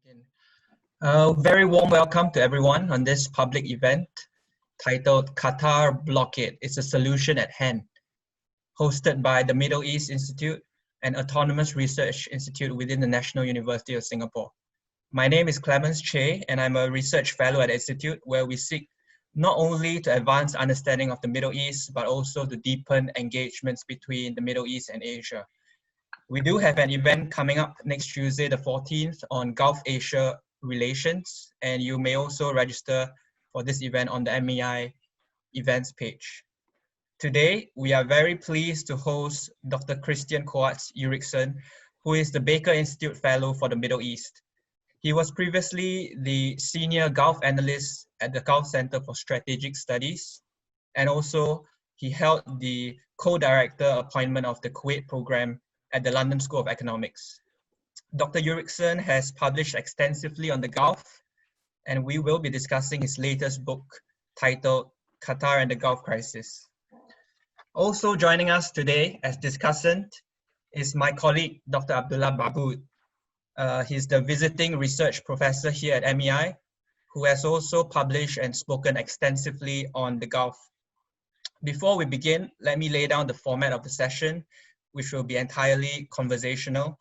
begin. Very warm welcome to everyone on this public event titled Qatar Blockade. It's a solution at hand, hosted by the Middle East Institute, an autonomous research institute within the National University of Singapore. My name is Clemens Che, and I'm a research fellow at the Institute, where we seek not only to advance understanding of the Middle East, but also to deepen engagements between the Middle East and Asia. We do have an event coming up next Tuesday, the 14th, on Gulf Asia relations, and you may also register for this event on the MEI events page. Today, we are very pleased to host Dr. Kristian Ulrichsen, who is the Baker Institute Fellow for the Middle East. He was previously the Senior Gulf Analyst at the Gulf Center for Strategic Studies, and also he held the co-director appointment of the Kuwait program at the London School of Economics. Dr. Ulrichsen has published extensively on the Gulf, and we will be discussing his latest book titled Qatar and the Gulf Crisis. Also joining us today as discussant is my colleague, Dr. Abdullah Babood. He's the visiting research professor here at MEI, who has also published and spoken extensively on the Gulf. Before we begin, let me lay down the format of the session, which will be entirely conversational.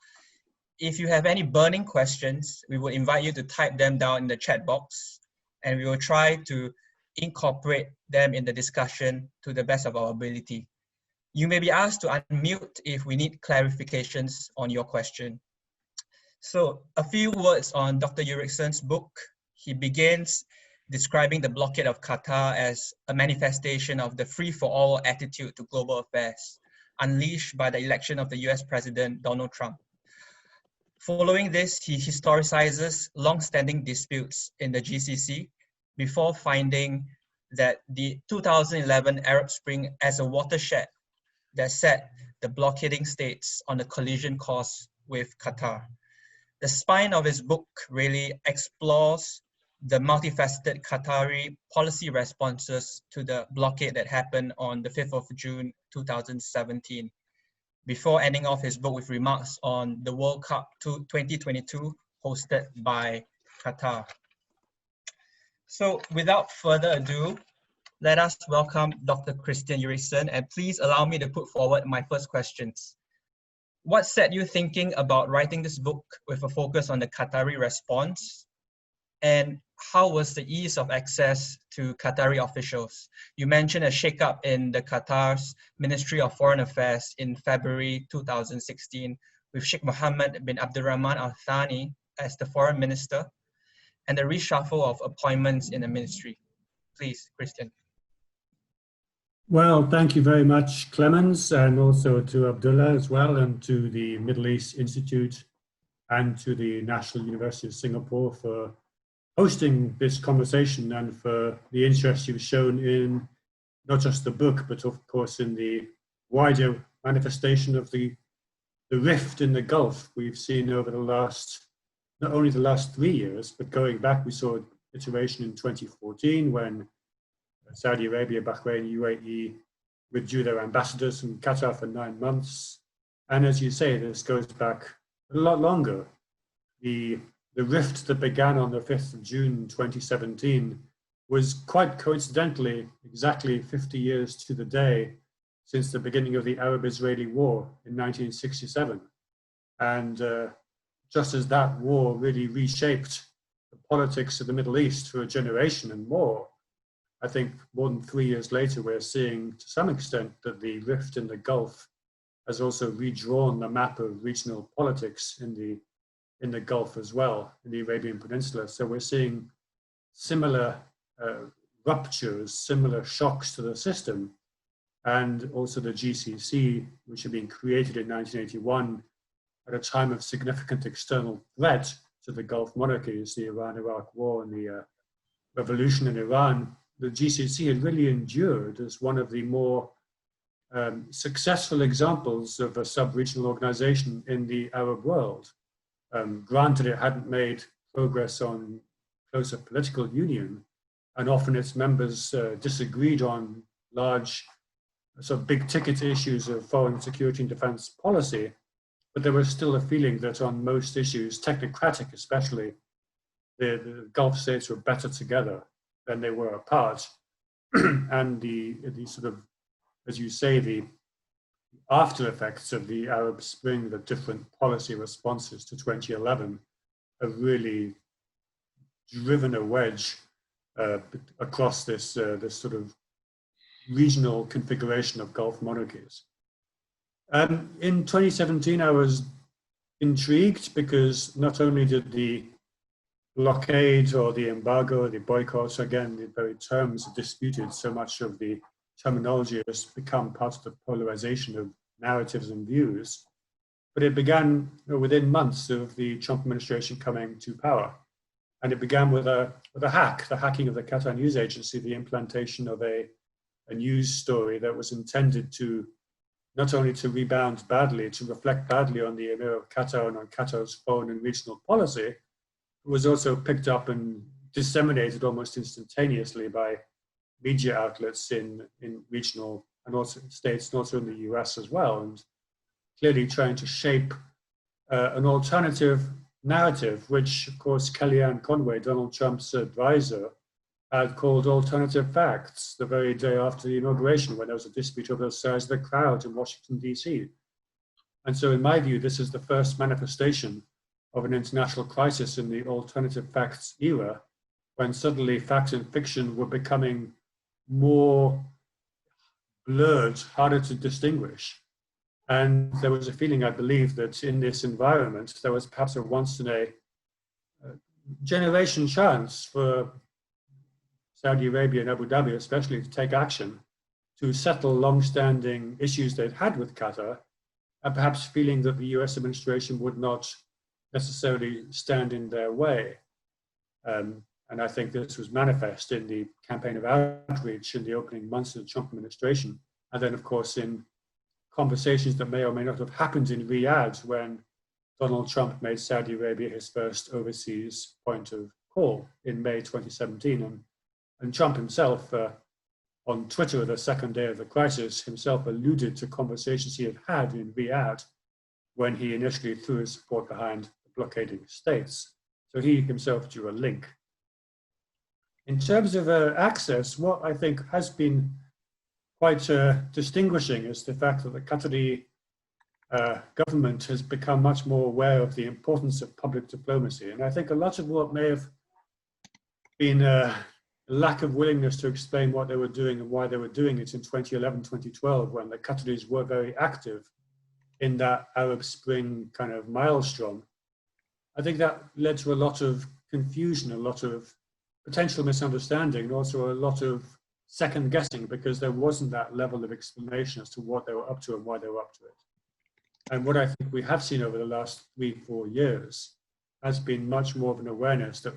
If you have any burning questions, we will invite you to type them down in the chat box, and we will try to incorporate them in the discussion to the best of our ability. You may be asked to unmute if we need clarifications on your question. So a few words on Dr. Ulrichsen's book. He begins describing the blockade of Qatar as a manifestation of the free-for-all attitude to global affairs, unleashed by the election of the US President Donald Trump. Following this, he historicizes long-standing disputes in the GCC before finding that the 2011 Arab Spring as a watershed that set the blockading states on a collision course with Qatar. The spine of his book really explores the multifaceted Qatari policy responses to the blockade that happened on the 5th of June 2017, before ending off his book with remarks on the World Cup 2022 hosted by Qatar. So without further ado, let us welcome Dr. Kristian Ulrichsen, and please allow me to put forward my first questions. What set you thinking about writing this book with a focus on the Qatari response? And how was the ease of access to Qatari officials? You mentioned a shakeup in the Qatar's Ministry of Foreign Affairs in February 2016 with Sheikh Mohammed bin Abdulrahman Al Thani as the foreign minister, and the reshuffle of appointments in the ministry. Please, Kristian. Well, thank you very much, Clemens, and also to Abdullah as well, and to the Middle East Institute and to the National University of Singapore for hosting this conversation and for the interest you've shown in not just the book, but of course in the wider manifestation of the rift in the Gulf we've seen over the last, not only the last 3 years, but going back, we saw an iteration in 2014 when Saudi Arabia, Bahrain, UAE withdrew their ambassadors from Qatar for 9 months. And as you say, this goes back a lot longer. The rift that began on the 5th of June 2017 was quite coincidentally exactly 50 years to the day since the beginning of the Arab-Israeli War in 1967. And just as that war really reshaped the politics of the Middle East for a generation and more, I think more than 3 years later, we're seeing to some extent that the rift in the Gulf has also redrawn the map of regional politics in the Gulf as well, in the Arabian Peninsula. So we're seeing similar ruptures, similar shocks to the system, and also the GCC, which had been created in 1981 at a time of significant external threat to the Gulf monarchies, the Iran-Iraq War and the revolution in Iran. The GCC had really endured as one of the more successful examples of a sub-regional organization in the Arab world. Granted, it hadn't made progress on closer political union, and often its members disagreed on large, sort of big ticket issues of foreign security and defense policy, but there was still a feeling that on most issues, technocratic especially, the Gulf states were better together than they were apart. And the sort of, as you say, the after effects of the Arab Spring, the different policy responses to 2011, have really driven a wedge across this sort of regional configuration of Gulf monarchies. In 2017, I was intrigued because not only did the blockade or the embargo, the boycotts, again, the very terms are disputed, so much of the terminology has become part of the polarization of narratives and views. But it began within months of the Trump administration coming to power. And it began with a hack, the hacking of the Qatar news agency, the implantation of a news story that was intended to not only to rebound badly, to reflect badly on the Emir of Qatar and on Qatar's foreign and regional policy, it was also picked up and disseminated almost instantaneously by media outlets in regional and also states, and also in the US as well, and clearly trying to shape an alternative narrative, which of course Kellyanne Conway, Donald Trump's advisor, had called alternative facts the very day after the inauguration, when there was a dispute over the size of the crowd in Washington, DC. And so in my view, this is the first manifestation of an international crisis in the alternative facts era, when suddenly fact and fiction were becoming more blurred, harder to distinguish. And there was a feeling, I believe, that in this environment, there was perhaps a once in a generation chance for Saudi Arabia and Abu Dhabi especially to take action to settle long-standing issues they'd had with Qatar, and perhaps feeling that the US administration would not necessarily stand in their way. And I think this was manifest in the campaign of outreach in the opening months of the Trump administration. And then, of course, in conversations that may or may not have happened in Riyadh when Donald Trump made Saudi Arabia his first overseas point of call in May 2017. And Trump himself, on Twitter, the second day of the crisis, himself alluded to conversations he had had in Riyadh when he initially threw his support behind the blockading states. So he himself drew a link. In terms of access, what I think has been quite distinguishing is the fact that the Qatari government has become much more aware of the importance of public diplomacy. And I think a lot of what may have been a lack of willingness to explain what they were doing and why they were doing it in 2011, 2012, when the Qataris were very active in that Arab Spring kind of maelstrom, I think that led to a lot of confusion, a lot of potential misunderstanding, and also a lot of second guessing, because there wasn't that level of explanation as to what they were up to and why they were up to it. And what I think we have seen over the last 3-4 years has been much more of an awareness that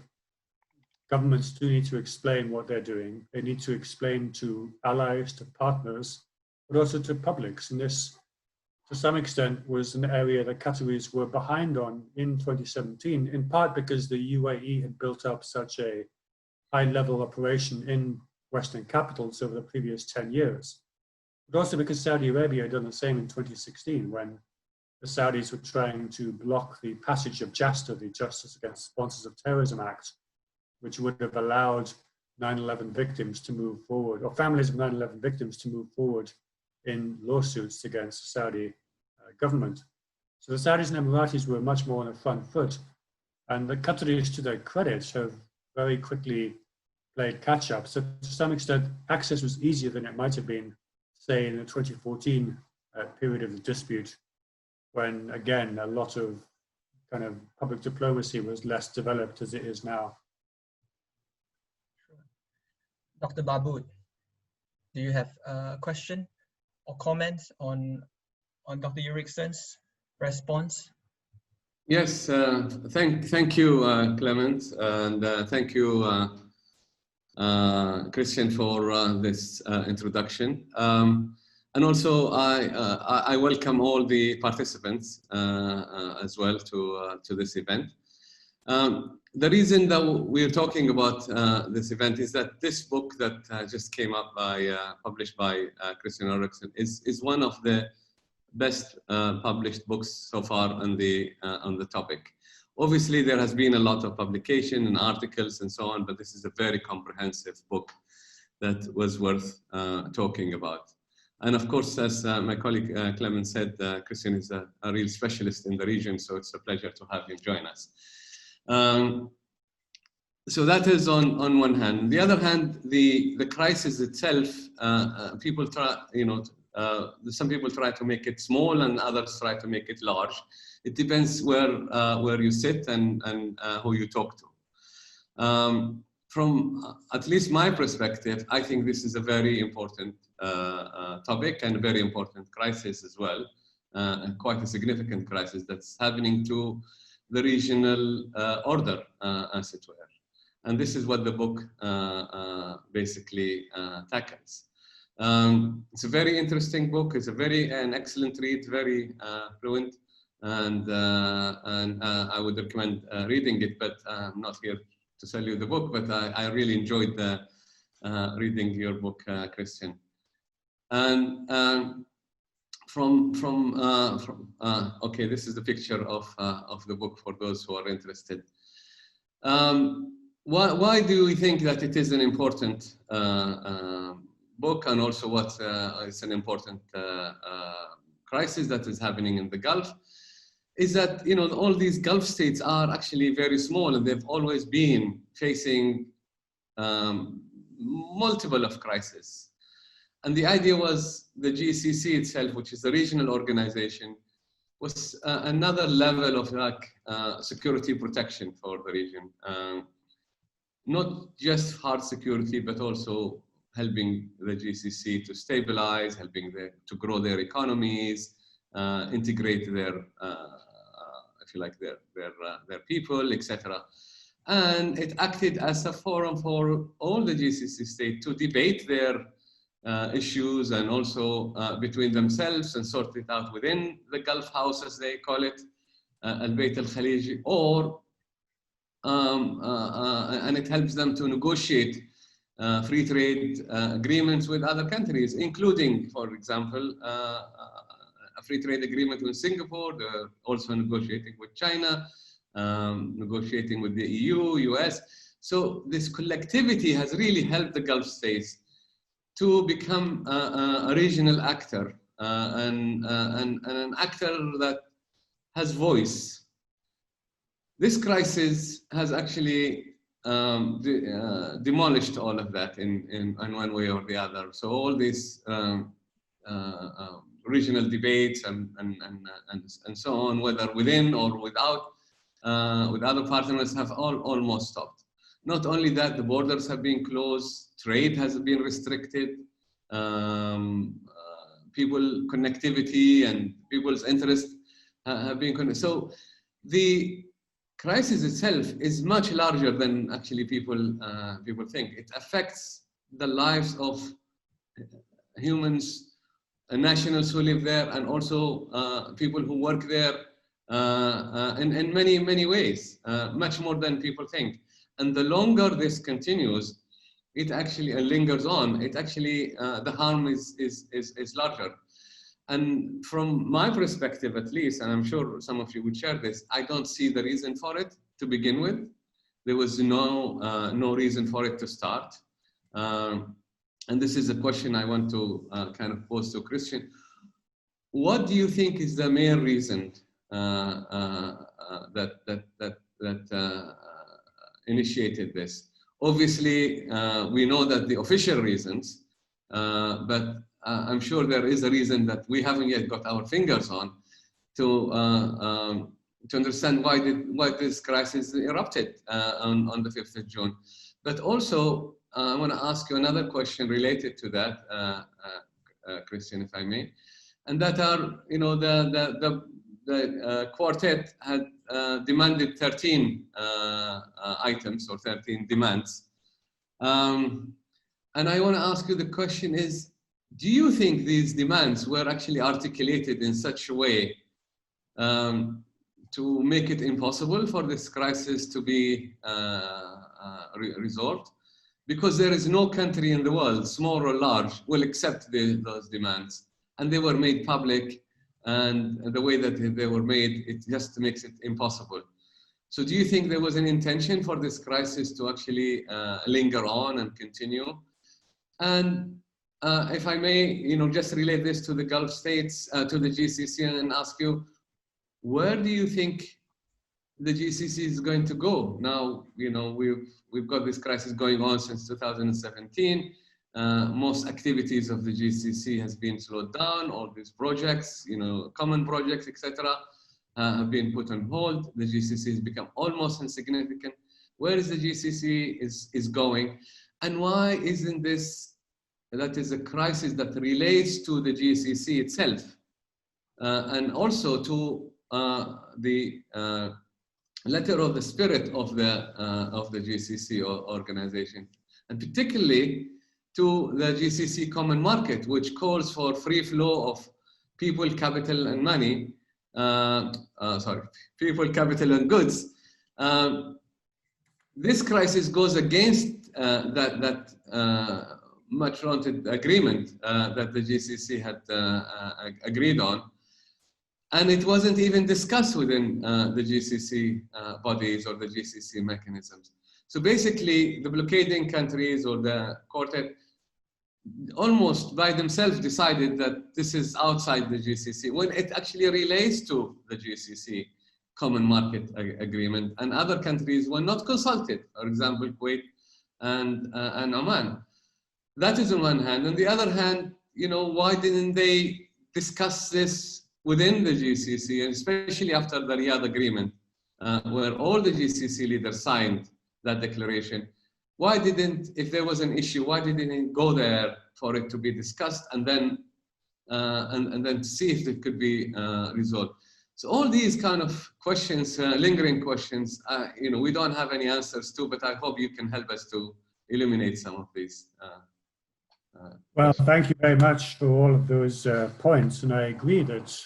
governments do need to explain what they're doing. They need to explain to allies, to partners, but also to publics. And this, to some extent, was an area that Qataris were behind on in 2017, in part because the UAE had built up such a high-level operation in Western capitals over the previous 10 years, but also because Saudi Arabia had done the same in 2016 when the Saudis were trying to block the passage of JASTA, the Justice Against Sponsors of Terrorism Act, which would have allowed 9/11 victims to move forward, or families of 9/11 victims to move forward in lawsuits against the Saudi government. So the Saudis and Emiratis were much more on the front foot, and the Qataris, to their credit, have very quickly played catch up. So to some extent, access was easier than it might have been, say, in the 2014 period of the dispute, when, again, a lot of kind of public diplomacy was less developed as it is now. Dr. Babood, do you have a question or comments on Dr. Ulrichsen's response? Yes, thank you, Clement, and thank you, Kristian, for this introduction. And also, I welcome all the participants as well to this event. The reason that we're talking about this event is that this book that just came up published by Kristian Ulrichsen is one of the best published books so far on the topic. Obviously, there has been a lot of publication and articles and so on, but this is a very comprehensive book that was worth talking about. And of course, as my colleague Clemens said, Kristian is a real specialist in the region, so it's a pleasure to have him join us. So that is on one hand. On the other hand, the crisis itself, people try, some people try to make it small and others try to make it large. It depends where you sit and who you talk to. From at least my perspective, I think this is a very important topic and a very important crisis as well, and quite a significant crisis that's happening to the regional order, as it were. And this is what the book basically tackles. It's a very interesting book. It's an excellent read, very fluent, and I would recommend reading it. But I'm not here to sell you the book, but I really enjoyed reading your book, Kristian. And okay, this is the picture of the book for those who are interested. Why do we think that it is an important book, and also what is an important crisis that is happening in the Gulf? Is that all these Gulf states are actually very small, and they've always been facing multiple of crises. And the idea was the GCC itself, which is the regional organization, was another level of security protection for the region. Not just hard security, but also helping the GCC to stabilize, helping to grow their economies, integrate their, if you like, their people, etc. And it acted as a forum for all the GCC states to debate their issues, and also between themselves, and sort it out within the Gulf House, as they call it, Al-Bayt al-Khaliji, or and it helps them to negotiate free trade agreements with other countries, including, for example, a free trade agreement with Singapore. They're also negotiating with China, negotiating with the EU, US. So this collectivity has really helped the Gulf states to become a regional actor, and an actor that has voice. This crisis has actually demolished all of that in one way or the other. So all these regional debates and so on, whether within or without, with other partners, have almost stopped. Not only that, the borders have been closed, trade has been restricted, people connectivity and people's interest have been connected. So the crisis itself is much larger than actually people think. It affects the lives of humans, nationals who live there, and also people who work there in many ways, much more than people think. And the longer this continues, it actually lingers on. It actually the harm is larger. And from my perspective, at least, and I'm sure some of you would share this, I don't see the reason for it to begin with. There was no reason for it to start. And this is a question I want to kind of pose to Kristian. What do you think is the main reason that initiated this? Obviously, we know that the official reasons, but I'm sure there is a reason that we haven't yet got our fingers on to understand why this crisis erupted on the 5th of June. But also, I want to ask you another question related to that, Kristian, if I may, and that are, the quartet had demanded 13 items or 13 demands, and I want to ask you, the question is, do you think these demands were actually articulated in such a way to make it impossible for this crisis to be resolved? Because there is no country in the world, small or large, will accept those demands. And they were made public, and the way that they were made, it just makes it impossible. So do you think there was an intention for this crisis to actually linger on and continue? And if I may, just relate this to the Gulf states, to the GCC, and ask you, where do you think the GCC is going to go? Now, we've got this crisis going on since 2017. Most activities of the GCC has been slowed down. All these projects, common projects, etc., have been put on hold. The GCC has become almost insignificant. Where is the GCC is going? And why isn't this, that is a crisis that relates to the GCC itself, and also to the letter of the spirit of the GCC organization, and particularly to the GCC common market, which calls for free flow of people, capital, and money. People, capital, and goods. This crisis goes against that much wanted agreement that the GCC had agreed on. And it wasn't even discussed within the GCC bodies or the GCC mechanisms. So basically, the blockading countries or the quartet almost by themselves decided that this is outside the GCC, when it actually relates to the GCC common market agreement, and other countries were not consulted, for example, Kuwait and Oman. That is on one hand. On the other hand, why didn't they discuss this within the GCC, and especially after the Riyadh Agreement, where all the GCC leaders signed that declaration? Why didn't, if there was an issue, why didn't it go there for it to be discussed and then to see if it could be resolved? So all these kind of questions, lingering questions, we don't have any answers to, but I hope you can help us to illuminate some of these. Well, thank you very much for all of those points. And I agree that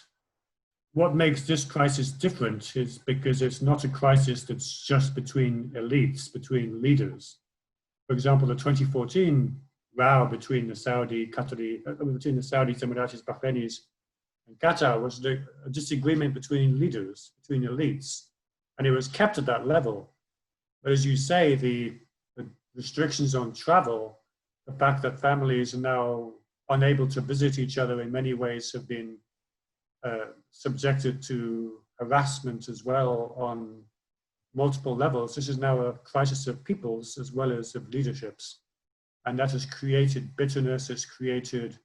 what makes this crisis different is because it's not a crisis that's just between elites, between leaders. For example, the 2014 row between the Saudis, Emiratis, Bahrainis, and Qatar was a disagreement between leaders, between elites, and it was kept at that level. But as you say, the restrictions on travel, the fact that families are now unable to visit each other in many ways have been subjected to harassment as well on multiple levels. This is now a crisis of peoples as well as of leaderships. And that has created bitterness, has created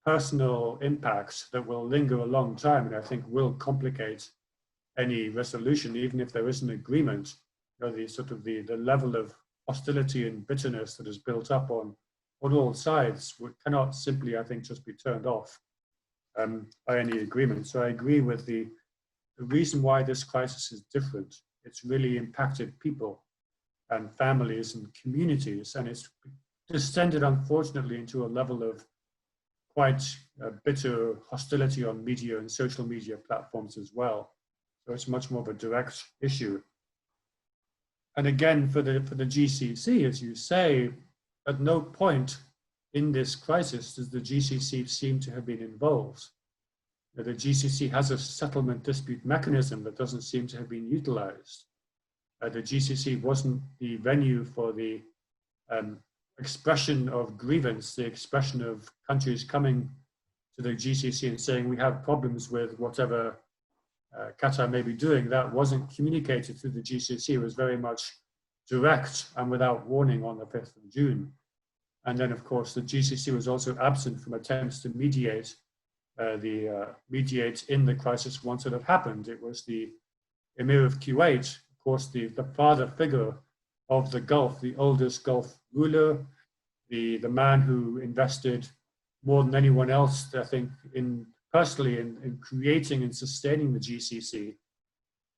personal impacts that will linger a long time, and I think will complicate any resolution, even if there is an agreement. The level of hostility and bitterness that is built up on all sides cannot simply, I think, just be turned off by any agreement. So I agree with the reason why this crisis is different. It's really impacted people and families and communities, and it's descended, unfortunately, into a level of quite bitter hostility on media and social media platforms as well. So it's much more of a direct issue. And again, for the GCC, as you say, at no point in this crisis does the GCC seem to have been involved. The GCC has a settlement dispute mechanism that doesn't seem to have been utilized. The GCC wasn't the venue for the expression of grievance, the expression of countries coming to the GCC and saying we have problems with whatever Qatar may be doing. That wasn't communicated through the GCC. It was very much direct and without warning on the 5th of June. And then, of course, the GCC was also absent from attempts to mediate in the crisis once it had happened. It was the Emir of Kuwait, of course, the father figure of the Gulf, the oldest Gulf ruler, the man who invested more than anyone else, I think, personally in creating and sustaining the GCC,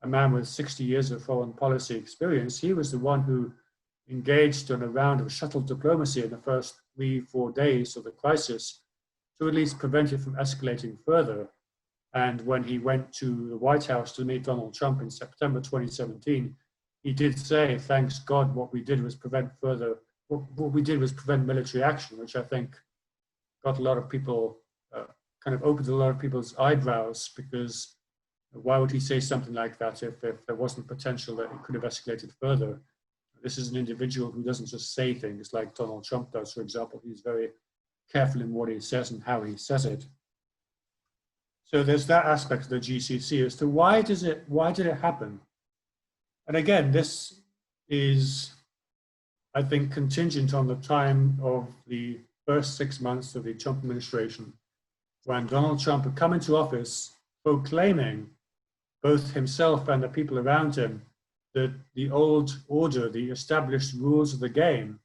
a man with 60 years of foreign policy experience. He was the one who engaged in a round of shuttle diplomacy in the first 3-4 days of the crisis to at least prevent it from escalating further. And when he went to the White House to meet Donald Trump in September 2017, he did say, thanks God, what we did was prevent military action, which I think got a lot of people, kind of opened a lot of people's eyebrows, because Why would he say something like that if there wasn't potential that it could have escalated further? This is an individual who doesn't just say things like Donald Trump does, for example. He's very careful in what he says and how he says it. So there's that aspect of the GCC as to why did it happen? And again, this is, I think, contingent on the time of the first 6 months of the Trump administration, when Donald Trump had come into office proclaiming, both himself and the people around him, that the old order, the established rules of the game,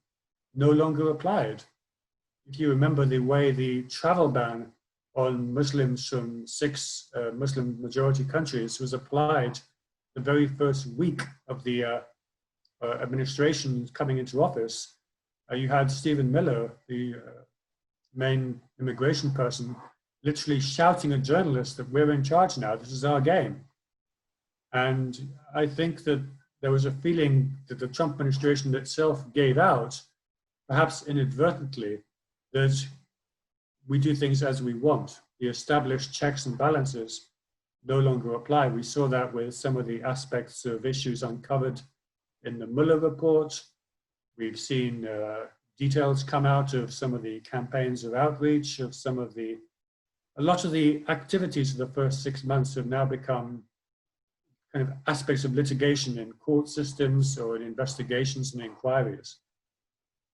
no longer applied. If you remember the way the travel ban on Muslims from 6 Muslim majority countries was applied the very first week of the administration coming into office, you had Stephen Miller, the main immigration person, literally shouting at journalists that we're in charge now, this is our game. And I think that there was a feeling that the Trump administration itself gave out, perhaps inadvertently, that we do things as we want. The established checks and balances no longer apply. We saw that with some of the aspects of issues uncovered in the Mueller report. We've seen details come out of some of the campaigns of outreach, of a lot of the activities of the first 6 months have now become kind of aspects of litigation in court systems or in investigations and inquiries.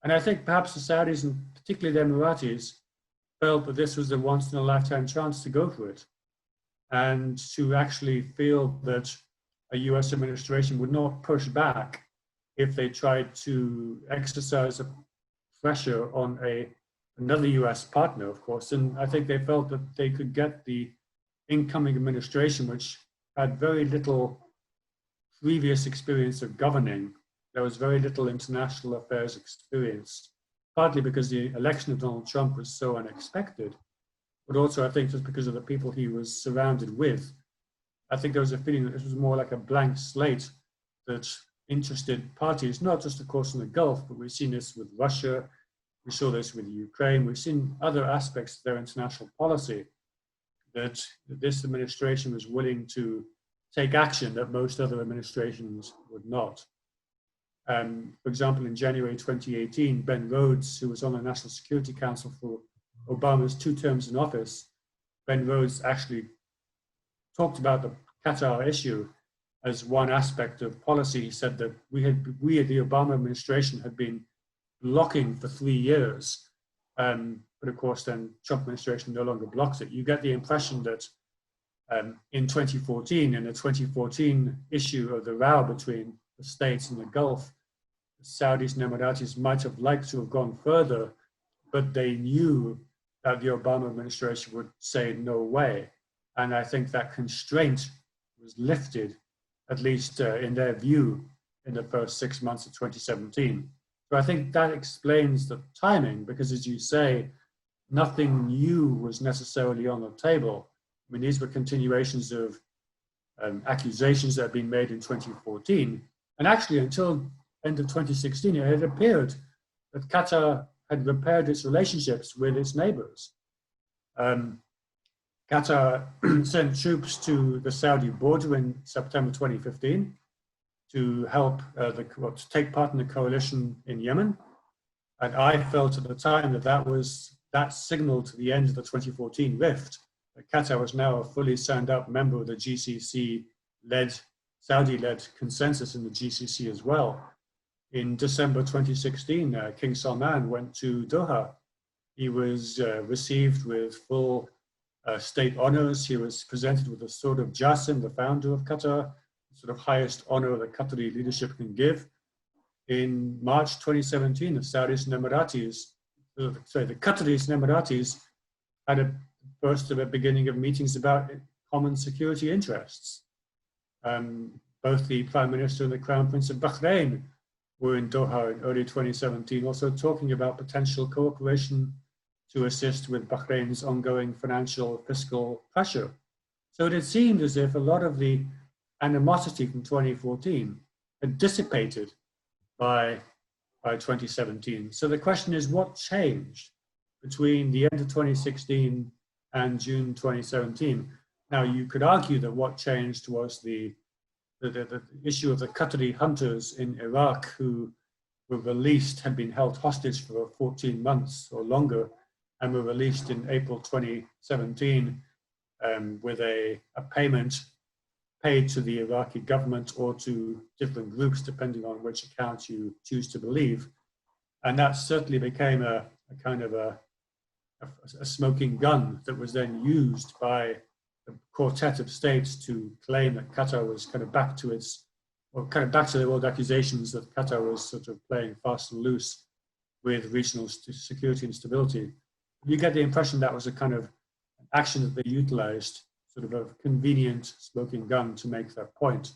And I think perhaps the Saudis, and particularly the Emiratis, felt that this was a once-in-a-lifetime chance to go for it and to actually feel that a US administration would not push back if they tried to exercise a pressure on another US partner, of course. And I think they felt that they could get the incoming administration, which had very little previous experience of governing. There was very little international affairs experience, partly because the election of Donald Trump was so unexpected, but also I think just because of the people he was surrounded with. I think there was a feeling that this was more like a blank slate that interested parties, not just of course in the Gulf, but we've seen this with Russia, we saw this with Ukraine, we've seen other aspects of their international policy, that this administration was willing to take action that most other administrations would not. For example, in January 2018, Ben Rhodes, who was on the National Security Council for Obama's 2 terms in office, Ben Rhodes actually talked about the Qatar issue as one aspect of policy. He said that we at the Obama administration had been blocking for 3 years. But of course, then Trump administration no longer blocks it. You get the impression that in 2014, in the 2014 issue of the row between the States and the Gulf, the Saudis and Emiratis might have liked to have gone further, but they knew that the Obama administration would say no way. And I think that constraint was lifted, at least in their view, in the first 6 months of 2017. So I think that explains the timing, because as you say, nothing new was necessarily on the table. I mean, these were continuations of accusations that had been made in 2014. And actually, until end of 2016, it had appeared that Qatar had repaired its relationships with its neighbors. Qatar sent troops to the Saudi border in September 2015 to help to take part in the coalition in Yemen. And I felt at the time that signaled to the end of the 2014 rift. That Qatar was now a fully signed up member of the GCC-led, Saudi-led consensus in the GCC as well. In December 2016, King Salman went to Doha. He was received with full state honors. He was presented with the Sword of Jassim, the founder of Qatar, the sort of highest honor that Qatari leadership can give. In March 2017, the Saudis and Emiratis, the Qataris and Emiratis had a first of a beginning of meetings about common security interests. Both the Prime Minister and the Crown Prince of Bahrain were in Doha in early 2017, also talking about potential cooperation to assist with Bahrain's ongoing financial fiscal pressure. So it had seemed as if a lot of the animosity from 2014 had dissipated by 2017. So the question is, what changed between the end of 2016 and June 2017? Now, you could argue that what changed was the issue of the Qatari hunters in Iraq who were released, had been held hostage for 14 months or longer, and were released in April 2017 with a payment paid to the Iraqi government or to different groups, depending on which account you choose to believe. And that certainly became a kind of a smoking gun that was then used by the quartet of states to claim that Qatar was kind of back to its, or kind of back to their old accusations that Qatar was sort of playing fast and loose with regional security and stability. You get the impression that was a kind of action that they utilized, sort of a convenient smoking gun to make that point.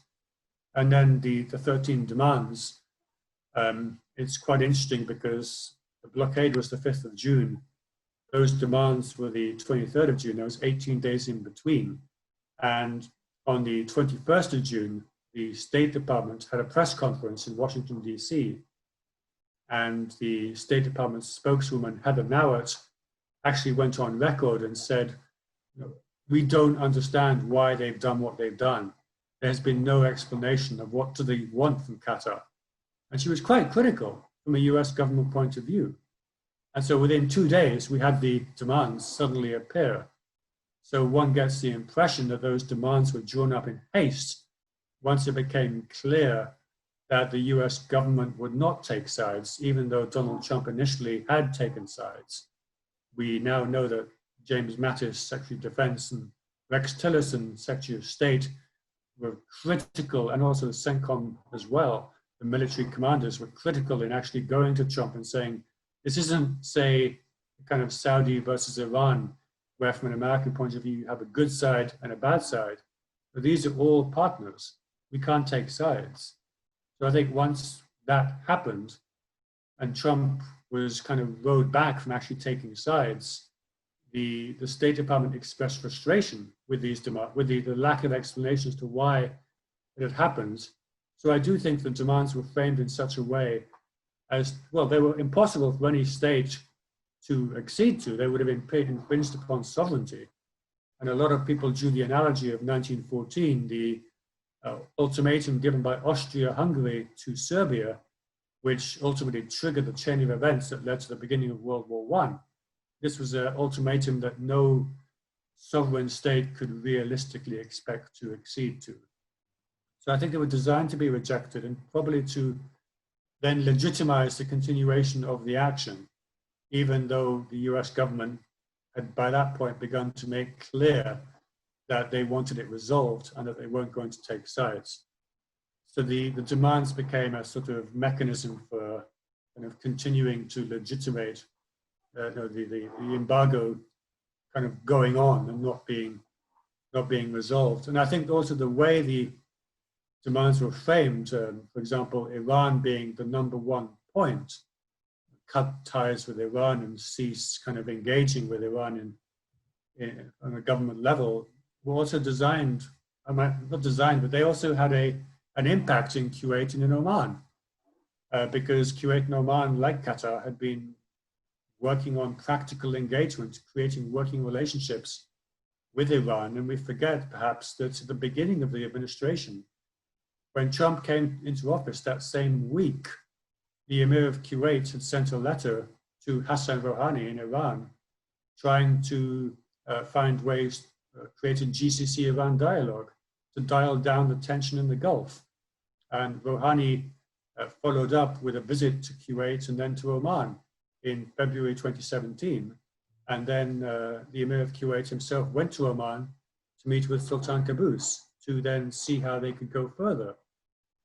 And then the 13 demands, it's quite interesting because the blockade was the 5th of June. Those demands were the 23rd of June. There was 18 days in between. And on the 21st of June, the State Department had a press conference in Washington, D.C. And the State Department spokeswoman, Heather Nauert, actually went on record and said, we don't understand why they've done what they've done. There's been no explanation of what do they want from Qatar. And she was quite critical from a US government point of view. And so within 2 days, we had the demands suddenly appear. So one gets the impression that those demands were drawn up in haste once it became clear that the US government would not take sides, even though Donald Trump initially had taken sides. We now know that James Mattis, Secretary of Defense, and Rex Tillerson, Secretary of State, were critical, and also the CENTCOM as well. The military commanders were critical in actually going to Trump and saying, this isn't, say, kind of Saudi versus Iran, where from an American point of view, you have a good side and a bad side. But these are all partners. We can't take sides. So I think once that happened, and Trump was kind of rowed back from actually taking sides, the State Department expressed frustration with these demands, with the lack of explanation as to why it had happened. So I do think the demands were framed in such a way as, well, they were impossible for any state to accede to. They would have been infringed upon sovereignty. And a lot of people drew the analogy of 1914, the ultimatum given by Austria-Hungary to Serbia, which ultimately triggered the chain of events that led to the beginning of World War I. This was an ultimatum that no sovereign state could realistically expect to accede to. So I think they were designed to be rejected and probably to then legitimize the continuation of the action, even though the US government had by that point begun to make clear that they wanted it resolved and that they weren't going to take sides. So the demands became a sort of mechanism for kind of continuing to legitimate the embargo kind of going on and not being resolved. And I think also the way the demands were framed, for example, Iran being the #1 point, cut ties with Iran and cease kind of engaging with Iran on a government level, were also designed, not designed, but they also had an impact in Kuwait and in Oman, because Kuwait and Oman, like Qatar, had been working on practical engagement, creating working relationships with Iran. And we forget perhaps that at the beginning of the administration, when Trump came into office that same week, the Emir of Kuwait had sent a letter to Hassan Rouhani in Iran, trying to find ways, create a GCC-Iran dialogue to dial down the tension in the Gulf. And Rouhani followed up with a visit to Kuwait and then to Oman in February 2017. And then the Emir of Kuwait himself went to Oman to meet with Sultan Qaboos to then see how they could go further.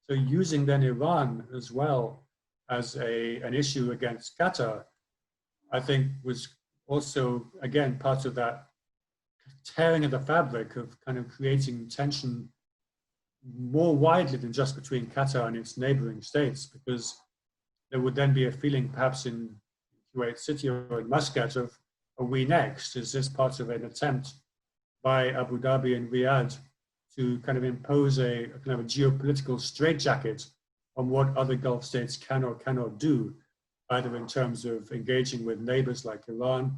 So using then Iran as well as an issue against Qatar, I think was also, again, part of that tearing of the fabric of kind of creating tension more widely than just between Qatar and its neighboring states, because there would then be a feeling perhaps in Kuwait City or in Muscat of, are we next? Is this part of an attempt by Abu Dhabi and Riyadh to kind of impose a kind of a geopolitical straitjacket on what other Gulf states can or cannot do, either in terms of engaging with neighbors like Iran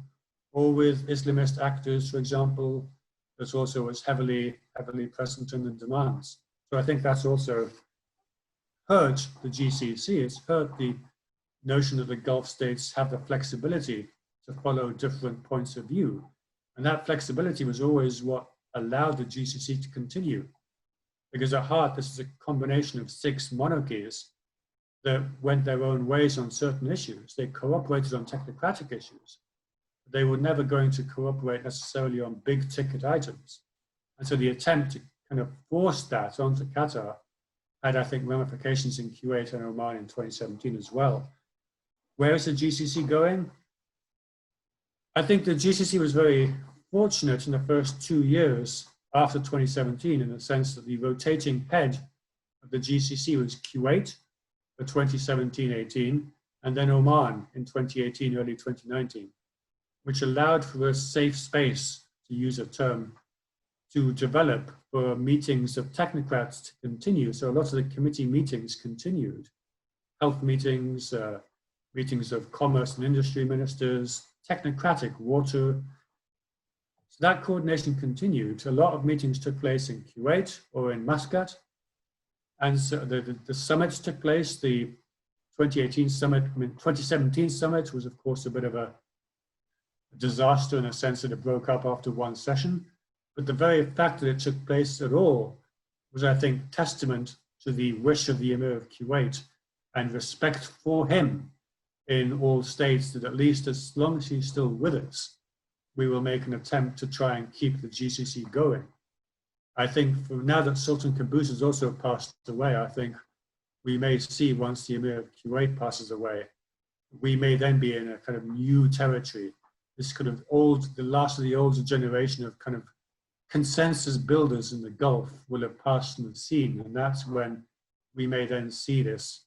or with Islamist actors, for example, that also was heavily present in the demands. So I think that's also hurt the GCC. It's hurt the notion that the Gulf states have the flexibility to follow different points of view. And that flexibility was always what allowed the GCC to continue. Because at heart, this is a combination of 6 monarchies that went their own ways on certain issues. They cooperated on technocratic issues. They were never going to cooperate necessarily on big ticket items. And so the attempt to kind of force that onto Qatar had, I think, ramifications in Kuwait and Oman in 2017 as well. Where is the GCC going? I think the GCC was very fortunate in the first 2 years after 2017 in the sense that the rotating head of the GCC was Kuwait for 2017-18 and then Oman in 2018, early 2019, which allowed for a safe space, to use a term, to develop for meetings of technocrats to continue. So a lot of the committee meetings continued. Health meetings, meetings of commerce and industry ministers, technocratic water. So that coordination continued. A lot of meetings took place in Kuwait or in Muscat. And so the summits took place. The 2018 summit, 2017 summit was of course a bit of a disaster in a sense that it broke up after one session. But the very fact that it took place at all was, I think, testament to the wish of the Emir of Kuwait and respect for him in all states that at least as long as he's still with us, we will make an attempt to try and keep the GCC going. I think for now that Sultan Qaboos has also passed away, I think we may see once the Emir of Kuwait passes away, we may then be in a kind of new territory. This kind of the last of the older generation of kind of consensus builders in the Gulf will have passed from the scene. And that's when we may then see this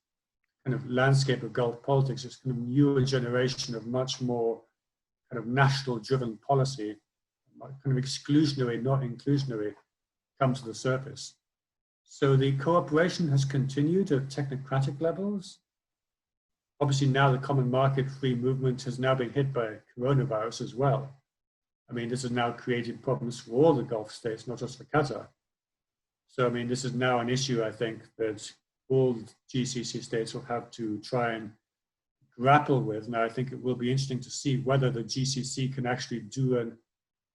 kind of landscape of Gulf politics, this kind of newer generation of much more kind of national driven policy, kind of exclusionary, not inclusionary, come to the surface. So the cooperation has continued at technocratic levels. Obviously now the common market free movement has now been hit by coronavirus as well. I mean, this has now created problems for all the Gulf states, not just for Qatar. So, I mean, this is now an issue, I think, that all GCC states will have to try and grapple with. Now, I think it will be interesting to see whether the GCC can actually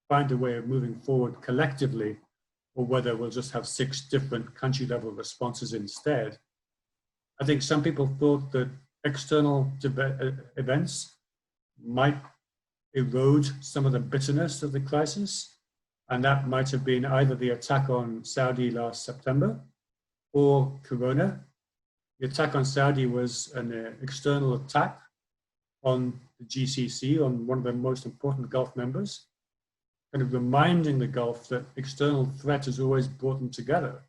find a way of moving forward collectively, or whether we'll just have 6 different country level responses instead. I think some people thought that external events might erode some of the bitterness of the crisis. And that might have been either the attack on Saudi last September or Corona. The attack on Saudi was an external attack on the GCC, on one of the most important Gulf members, kind of reminding the Gulf that external threat has always brought them together.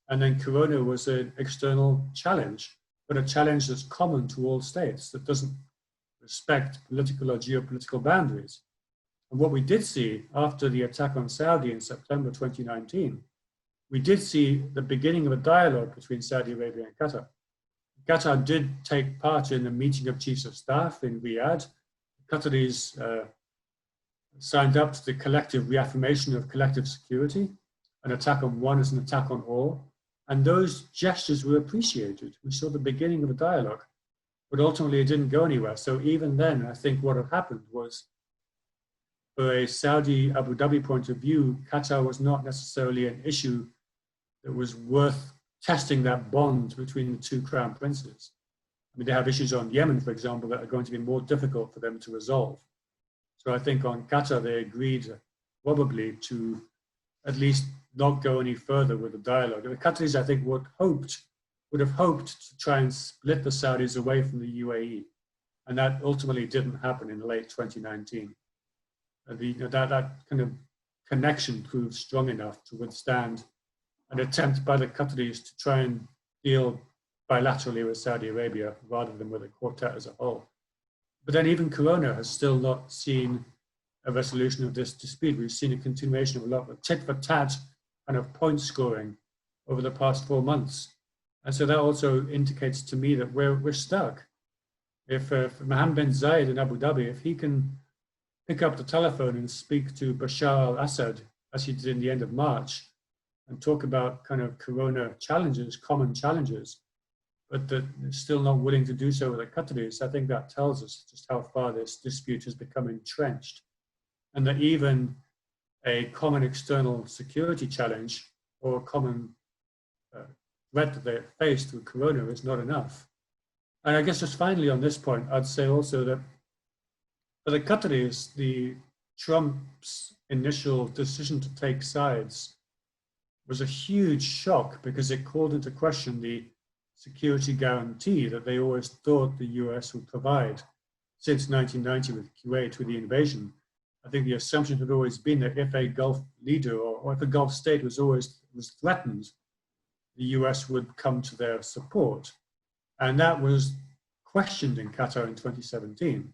And then Corona was an external challenge, but a challenge that's common to all states, that doesn't respect political or geopolitical boundaries. And what we did see after the attack on Saudi in September 2019, we did see the beginning of a dialogue between Saudi Arabia and Qatar. Qatar did take part in a meeting of chiefs of staff in Riyadh. Qataris signed up to the collective reaffirmation of collective security. An attack on one is an attack on all. And those gestures were appreciated. We saw the beginning of a dialogue, but ultimately it didn't go anywhere. So even then, I think what had happened was, for a Saudi Abu Dhabi point of view, Qatar was not necessarily an issue that was worth testing that bond between the 2 crown princes. I mean, they have issues on Yemen, for example, that are going to be more difficult for them to resolve. So I think on Qatar, they agreed probably to at least not go any further with the dialogue. The Qataris, I think, would have hoped to try and split the Saudis away from the UAE. And that ultimately didn't happen in late 2019. That kind of connection proved strong enough to withstand an attempt by the Qataris to try and deal bilaterally with Saudi Arabia rather than with the quartet as a whole. But then even Corona has still not seen a resolution of this dispute. We've seen a continuation of a lot of tit for tat kind of point scoring over the past 4 months. And so that also indicates to me that we're stuck. If Mohammed bin Zayed in Abu Dhabi, if he can pick up the telephone and speak to Bashar al-Assad as he did in the end of March, and talk about kind of corona challenges, common challenges, but that they're still not willing to do so with the Qataris. I think that tells us just how far this dispute has become entrenched, and that even a common external security challenge or a common threat that they're faced with corona is not enough. And I guess just finally on this point, I'd say also that for the Qataris, Trump's initial decision to take sides was a huge shock because it called into question the security guarantee that they always thought the US would provide since 1990 with Kuwait, with the invasion. I think the assumption had always been that if a Gulf leader or if a Gulf state was threatened, the US would come to their support. And that was questioned in Qatar in 2017.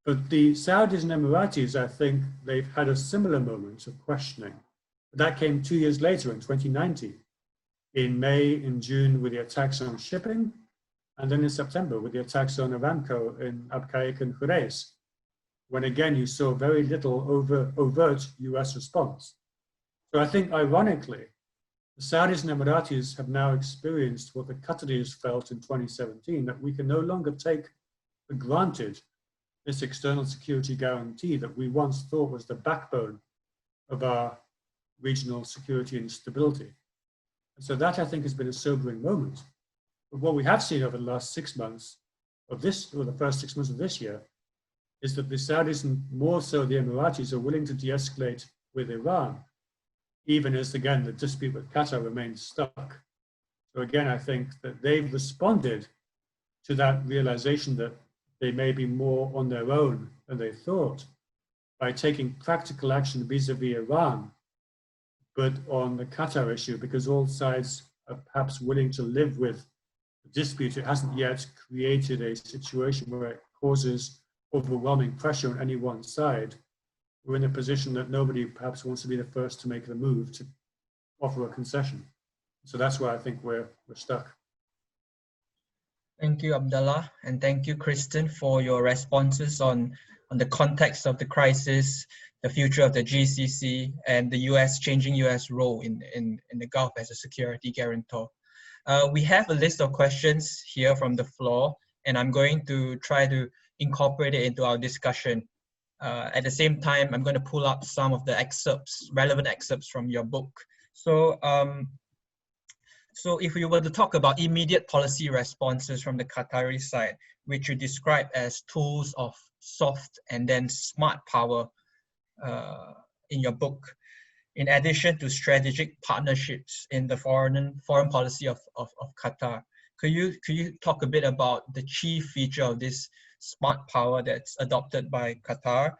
But the Saudis and Emiratis, I think they've had a similar moment of questioning. That came 2 years later in 2019, in May and June with the attacks on shipping, and then in September with the attacks on Aramco in Abqaiq and Khurais, when again you saw very little overt US response. So I think ironically, the Saudis and Emiratis have now experienced what the Qataris felt in 2017, that we can no longer take for granted this external security guarantee that we once thought was the backbone of our regional security and stability. And so that, I think, has been a sobering moment. But what we have seen over the last 6 months of this, or the first 6 months of this year, is that the Saudis and more so the Emiratis are willing to de-escalate with Iran, even as, again, the dispute with Qatar remains stuck. So again, I think that they've responded to that realization that they may be more on their own than they thought by taking practical action vis-a-vis Iran, but on the Qatar issue, because all sides are perhaps willing to live with the dispute. It hasn't yet created a situation where it causes overwhelming pressure on any one side. We're in a position that nobody perhaps wants to be the first to make the move to offer a concession. So that's why I think we're stuck. Thank you, Abdullah, and thank you, Kristian, for your responses on the context of the crisis, the future of the GCC, and the changing US role in the Gulf as a security guarantor. We have a list of questions here from the floor, and I'm going to try to incorporate it into our discussion. At the same time, I'm going to pull up some of the relevant excerpts from your book. So if we were to talk about immediate policy responses from the Qatari side, which you describe as tools of soft and then smart power in your book, in addition to strategic partnerships in the foreign policy of Qatar, could you talk a bit about the chief feature of this smart power that's adopted by Qatar,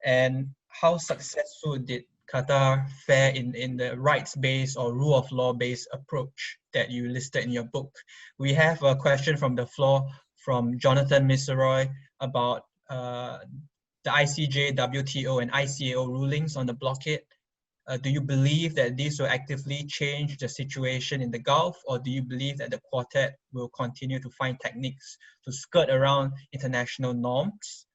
and how successful did Qatar fare in the rights-based or rule of law-based approach that you listed in your book? We have a question from the floor from Jonathan Misseroy about the ICJ, WTO, and ICAO rulings on the blockade. Do you believe that these will actively change the situation in the Gulf, or do you believe that the Quartet will continue to find techniques to skirt around international norms?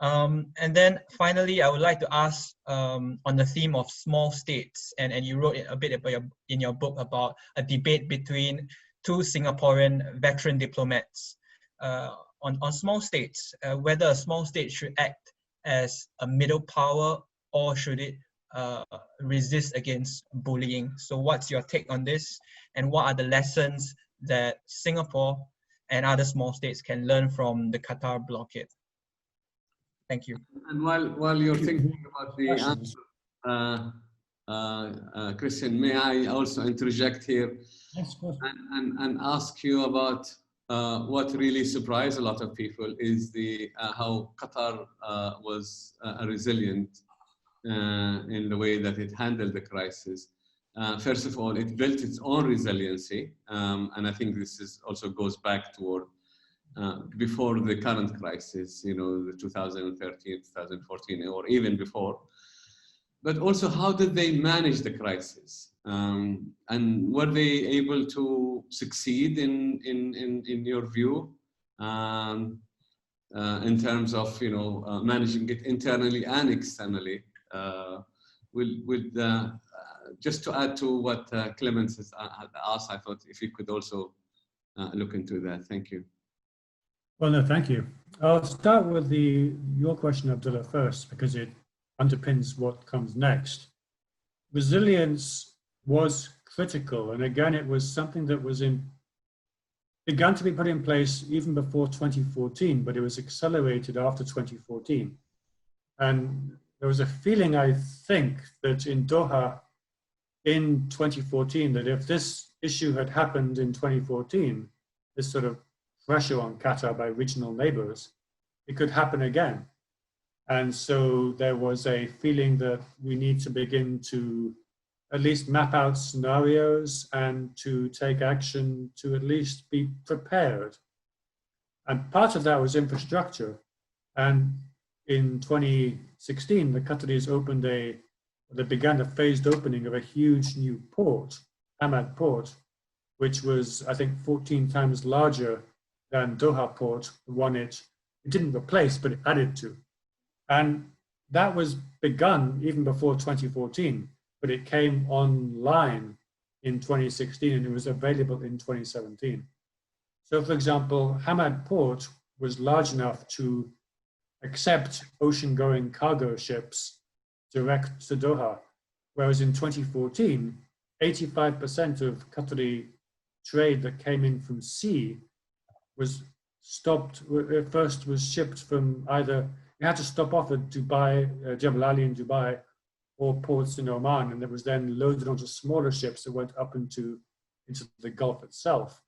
And then finally, I would like to ask on the theme of small states, and you wrote a bit about in your book about a debate between two Singaporean veteran diplomats on small states, whether a small state should act as a middle power or should it resist against bullying. So what's your take on this, and what are the lessons that Singapore and other small states can learn from the Qatar blockade? Thank you. And while you're thinking about the answer, Kristian, may I also interject here? Yes, of course. And ask you about what really surprised a lot of people is how Qatar was resilient in the way that it handled the crisis. First of all, it built its own resiliency, and I think this also goes back toward before the current crisis, the 2013, 2014, or even before. But also, how did they manage the crisis? And were they able to succeed in your view, in terms of managing it internally and externally? Just to add to what Clemens has asked, I thought if you could also look into that. Thank you. Well, no, thank you. I'll start with your question, Abdullah, first, because it underpins what comes next. Resilience was critical, and again, it was something that was began to be put in place even before 2014, but it was accelerated after 2014. And there was a feeling, I think, that in Doha in 2014, that if this issue had happened in 2014, this sort of pressure on Qatar by regional neighbors, it could happen again. And so there was a feeling that we need to begin to at least map out scenarios and to take action to at least be prepared. And part of that was infrastructure. And in 2016, the Qataris they began the phased opening of a huge new port, Hamad Port, which was, I think, 14 times larger than Doha Port, the one it didn't replace, but it added to. And that was begun even before 2014, but it came online in 2016 and it was available in 2017. So for example, Hamad Port was large enough to accept ocean-going cargo ships direct to Doha, whereas in 2014, 85% of Qatari trade that came in from sea was stopped, first was shipped from either, you had to stop off at Dubai, Jebel Ali in Dubai, or ports in Oman, and it was then loaded onto smaller ships that went up into the Gulf itself.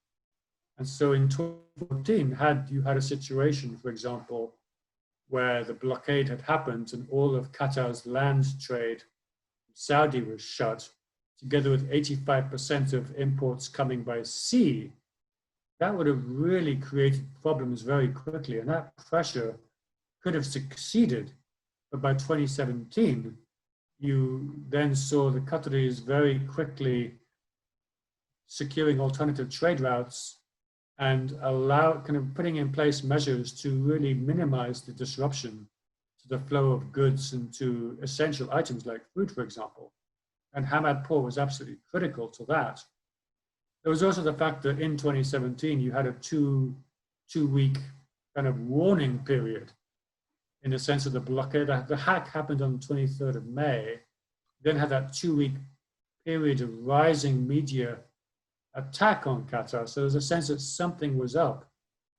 And so in 2014, you had a situation, for example, where the blockade had happened and all of Qatar's land trade, Saudi was shut, together with 85% of imports coming by sea, that would have really created problems very quickly. And that pressure could have succeeded. But by 2017, you then saw the Qataris very quickly securing alternative trade routes and putting in place measures to really minimize the disruption to the flow of goods and to essential items like food, for example. And Hamad Port was absolutely critical to that. There was also the fact that in 2017, you had a two-week kind of warning period in the sense of the blockade. The hack happened on the 23rd of May, then had that 2-week period of rising media attack on Qatar. So there's a sense that something was up.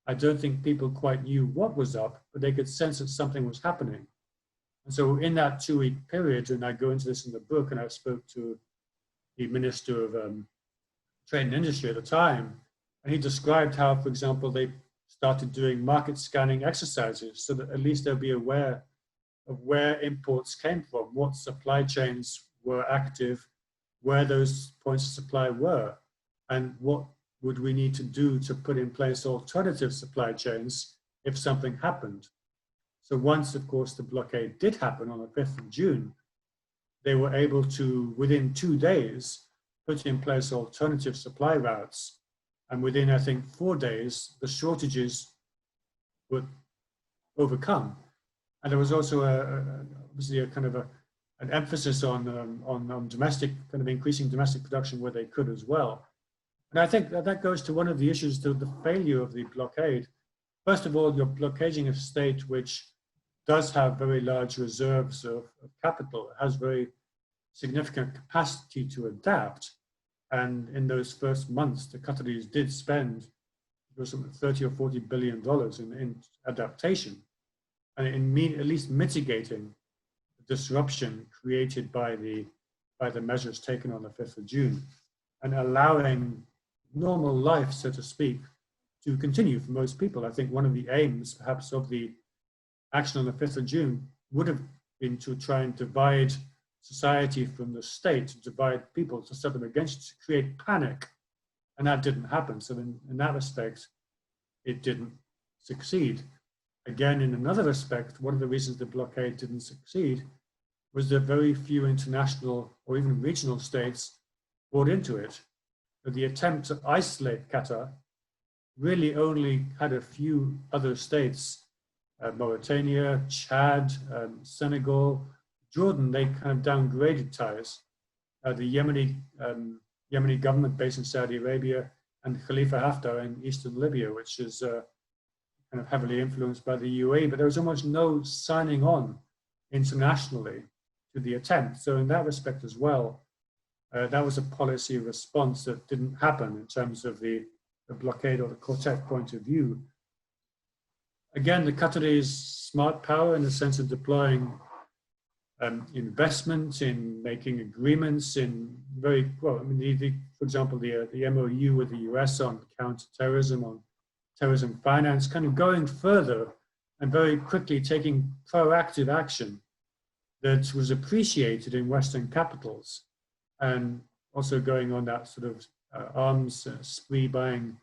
I don't think people quite knew what was up, but they could sense that something was happening. And so in that 2-week period, and I go into this in the book, and I spoke to the Minister of Trade and Industry at the time, and he described how, for example, they started doing market scanning exercises so that at least they'll be aware of where imports came from, what supply chains were active, where those points of supply were, and what would we need to do to put in place alternative supply chains if something happened. So once, of course, the blockade did happen on the 5th of June, they were able to, within 2 days, put in place alternative supply routes. And within, I think, 4 days, the shortages were overcome. And there was also obviously a kind of an emphasis on domestic, kind of increasing domestic production where they could as well. And I think that goes to one of the issues, to the failure of the blockade. First of all, you're blockading a state which does have very large reserves of capital, it has very significant capacity to adapt. And in those first months, the Qataris did spend $30 or $40 billion in adaptation, and in at least mitigating the disruption created by the measures taken on the 5th of June, and allowing normal life, so to speak, to continue for most people. I think one of the aims, perhaps, of the action on the 5th of June would have been to try and divide society from the state, to divide people, to set them against, to create panic. And that didn't happen. So in that respect, it didn't succeed. Again, in another respect, one of the reasons the blockade didn't succeed was that very few international or even regional states bought into it. But the attempt to isolate Qatar really only had a few other states, Mauritania, Chad, Senegal, Jordan, they kind of downgraded ties. The Yemeni government based in Saudi Arabia, and Khalifa Haftar in eastern Libya, which is kind of heavily influenced by the UAE, but there was almost no signing on internationally to the attempt. So in that respect as well, that was a policy response that didn't happen in terms of the blockade or the quartet point of view. Again, the Qataris smart power in the sense of deploying investment, in making agreements, in very, well, I mean, for example, the MOU with the US on counterterrorism, on terrorism finance, kind of going further and very quickly taking proactive action that was appreciated in Western capitals, and also going on that sort of arms spree, buying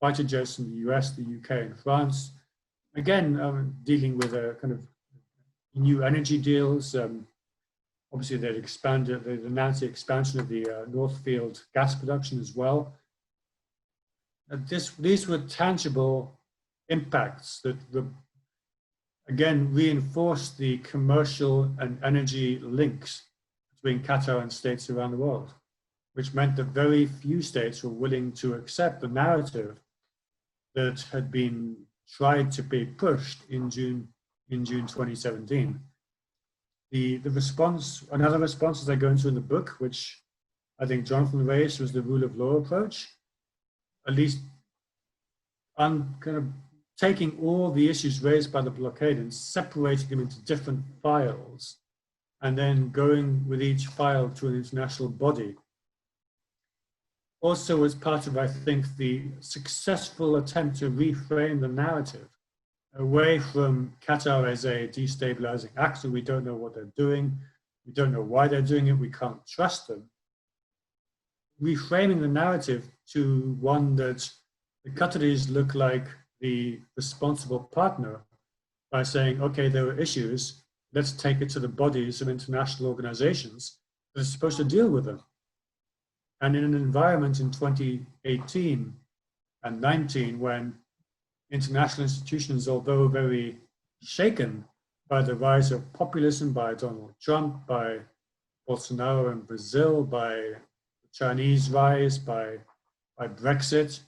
fighter jets in the US, the UK, and France. Again, dealing with a kind of new energy deals. Obviously, they'd announced the expansion of the North Field gas production as well. These were tangible impacts that, again, reinforced the commercial and energy links between Qatar and states around the world, which meant that very few states were willing to accept the narrative that had been tried to be pushed in June 2017. The response, another response, as I go into in the book, which I think Jonathan raised, was the rule of law approach. At least kind of taking all the issues raised by the blockade and separating them into different files, and then going with each file to an international body. Also as part of, I think, the successful attempt to reframe the narrative away from Qatar as a destabilizing actor. We don't know what they're doing. We don't know why they're doing it. We can't trust them. Reframing the narrative to one that the Qataris look like the responsible partner by saying, okay, there are issues, let's take it to the bodies of international organizations that are supposed to deal with them. And in an environment in 2018 and 19, when international institutions, although very shaken by the rise of populism, by Donald Trump, by Bolsonaro in Brazil, by the Chinese rise, by Brexit,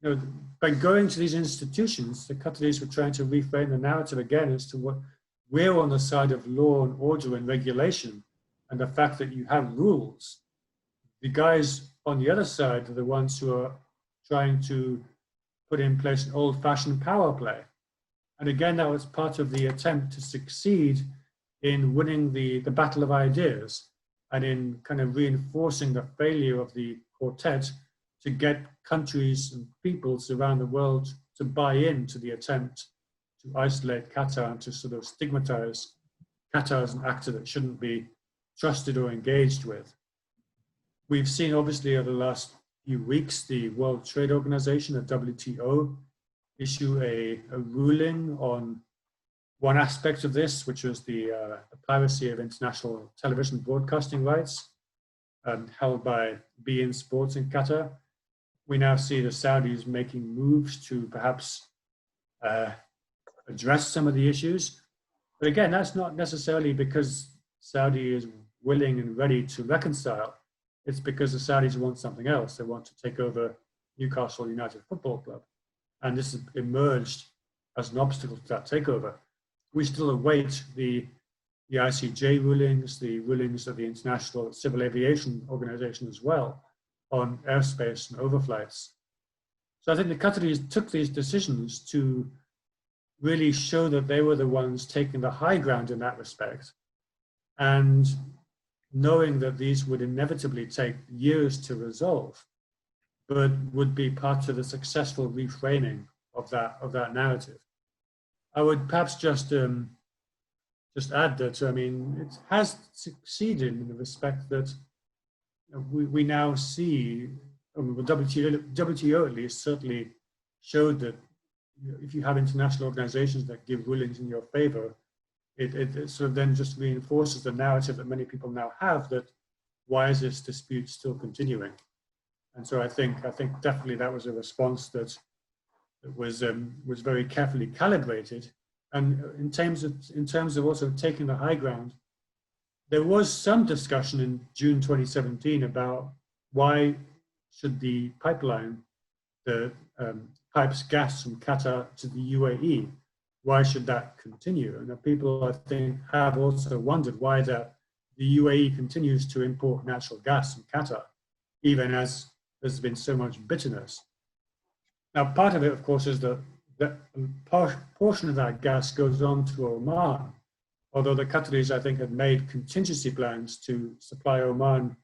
you know, by going to these institutions, the Qataris were trying to reframe the narrative again as to what we're on the side of law and order and regulation, and the fact that you have rules. The guys on the other side are the ones who are trying to put in place an old-fashioned power play. And again, that was part of the attempt to succeed in winning the battle of ideas and in kind of reinforcing the failure of the quartet to get countries and peoples around the world to buy into the attempt to isolate Qatar and to sort of stigmatize Qatar as an actor that shouldn't be trusted or engaged with. We've seen, obviously, over the last few weeks, the World Trade Organization, the WTO, issue a ruling on one aspect of this, which was the piracy of international television broadcasting rights held by beIN Sports in Qatar. We now see the Saudis making moves to perhaps address some of the issues. But again, that's not necessarily because Saudi is willing and ready to reconcile. It's because the Saudis want something else. They want to take over Newcastle United Football Club. And this has emerged as an obstacle to that takeover. We still await the ICJ rulings, the rulings of the International Civil Aviation Organization as well on airspace and overflights. So I think the Qataris took these decisions to really show that they were the ones taking the high ground in that respect, and knowing that these would inevitably take years to resolve, but would be part of the successful reframing of that narrative. I would perhaps just add that, I mean, it has succeeded in the respect that we now see, the WTO at least certainly showed that if you have international organizations that give rulings in your favor, it sort of then just reinforces the narrative that many people now have that why is this dispute still continuing? And so I think definitely that was a response that was very carefully calibrated. And in terms of also taking the high ground, there was some discussion in June 2017 about why should the pipeline, the pipes gas from Qatar to the UAE, why should that continue? And people, I think, have also wondered why the UAE continues to import natural gas from Qatar, even as there's been so much bitterness. Now, part of it, of course, is that a portion of that gas goes on to Oman, although the Qataris, I think, had made contingency plans to supply Oman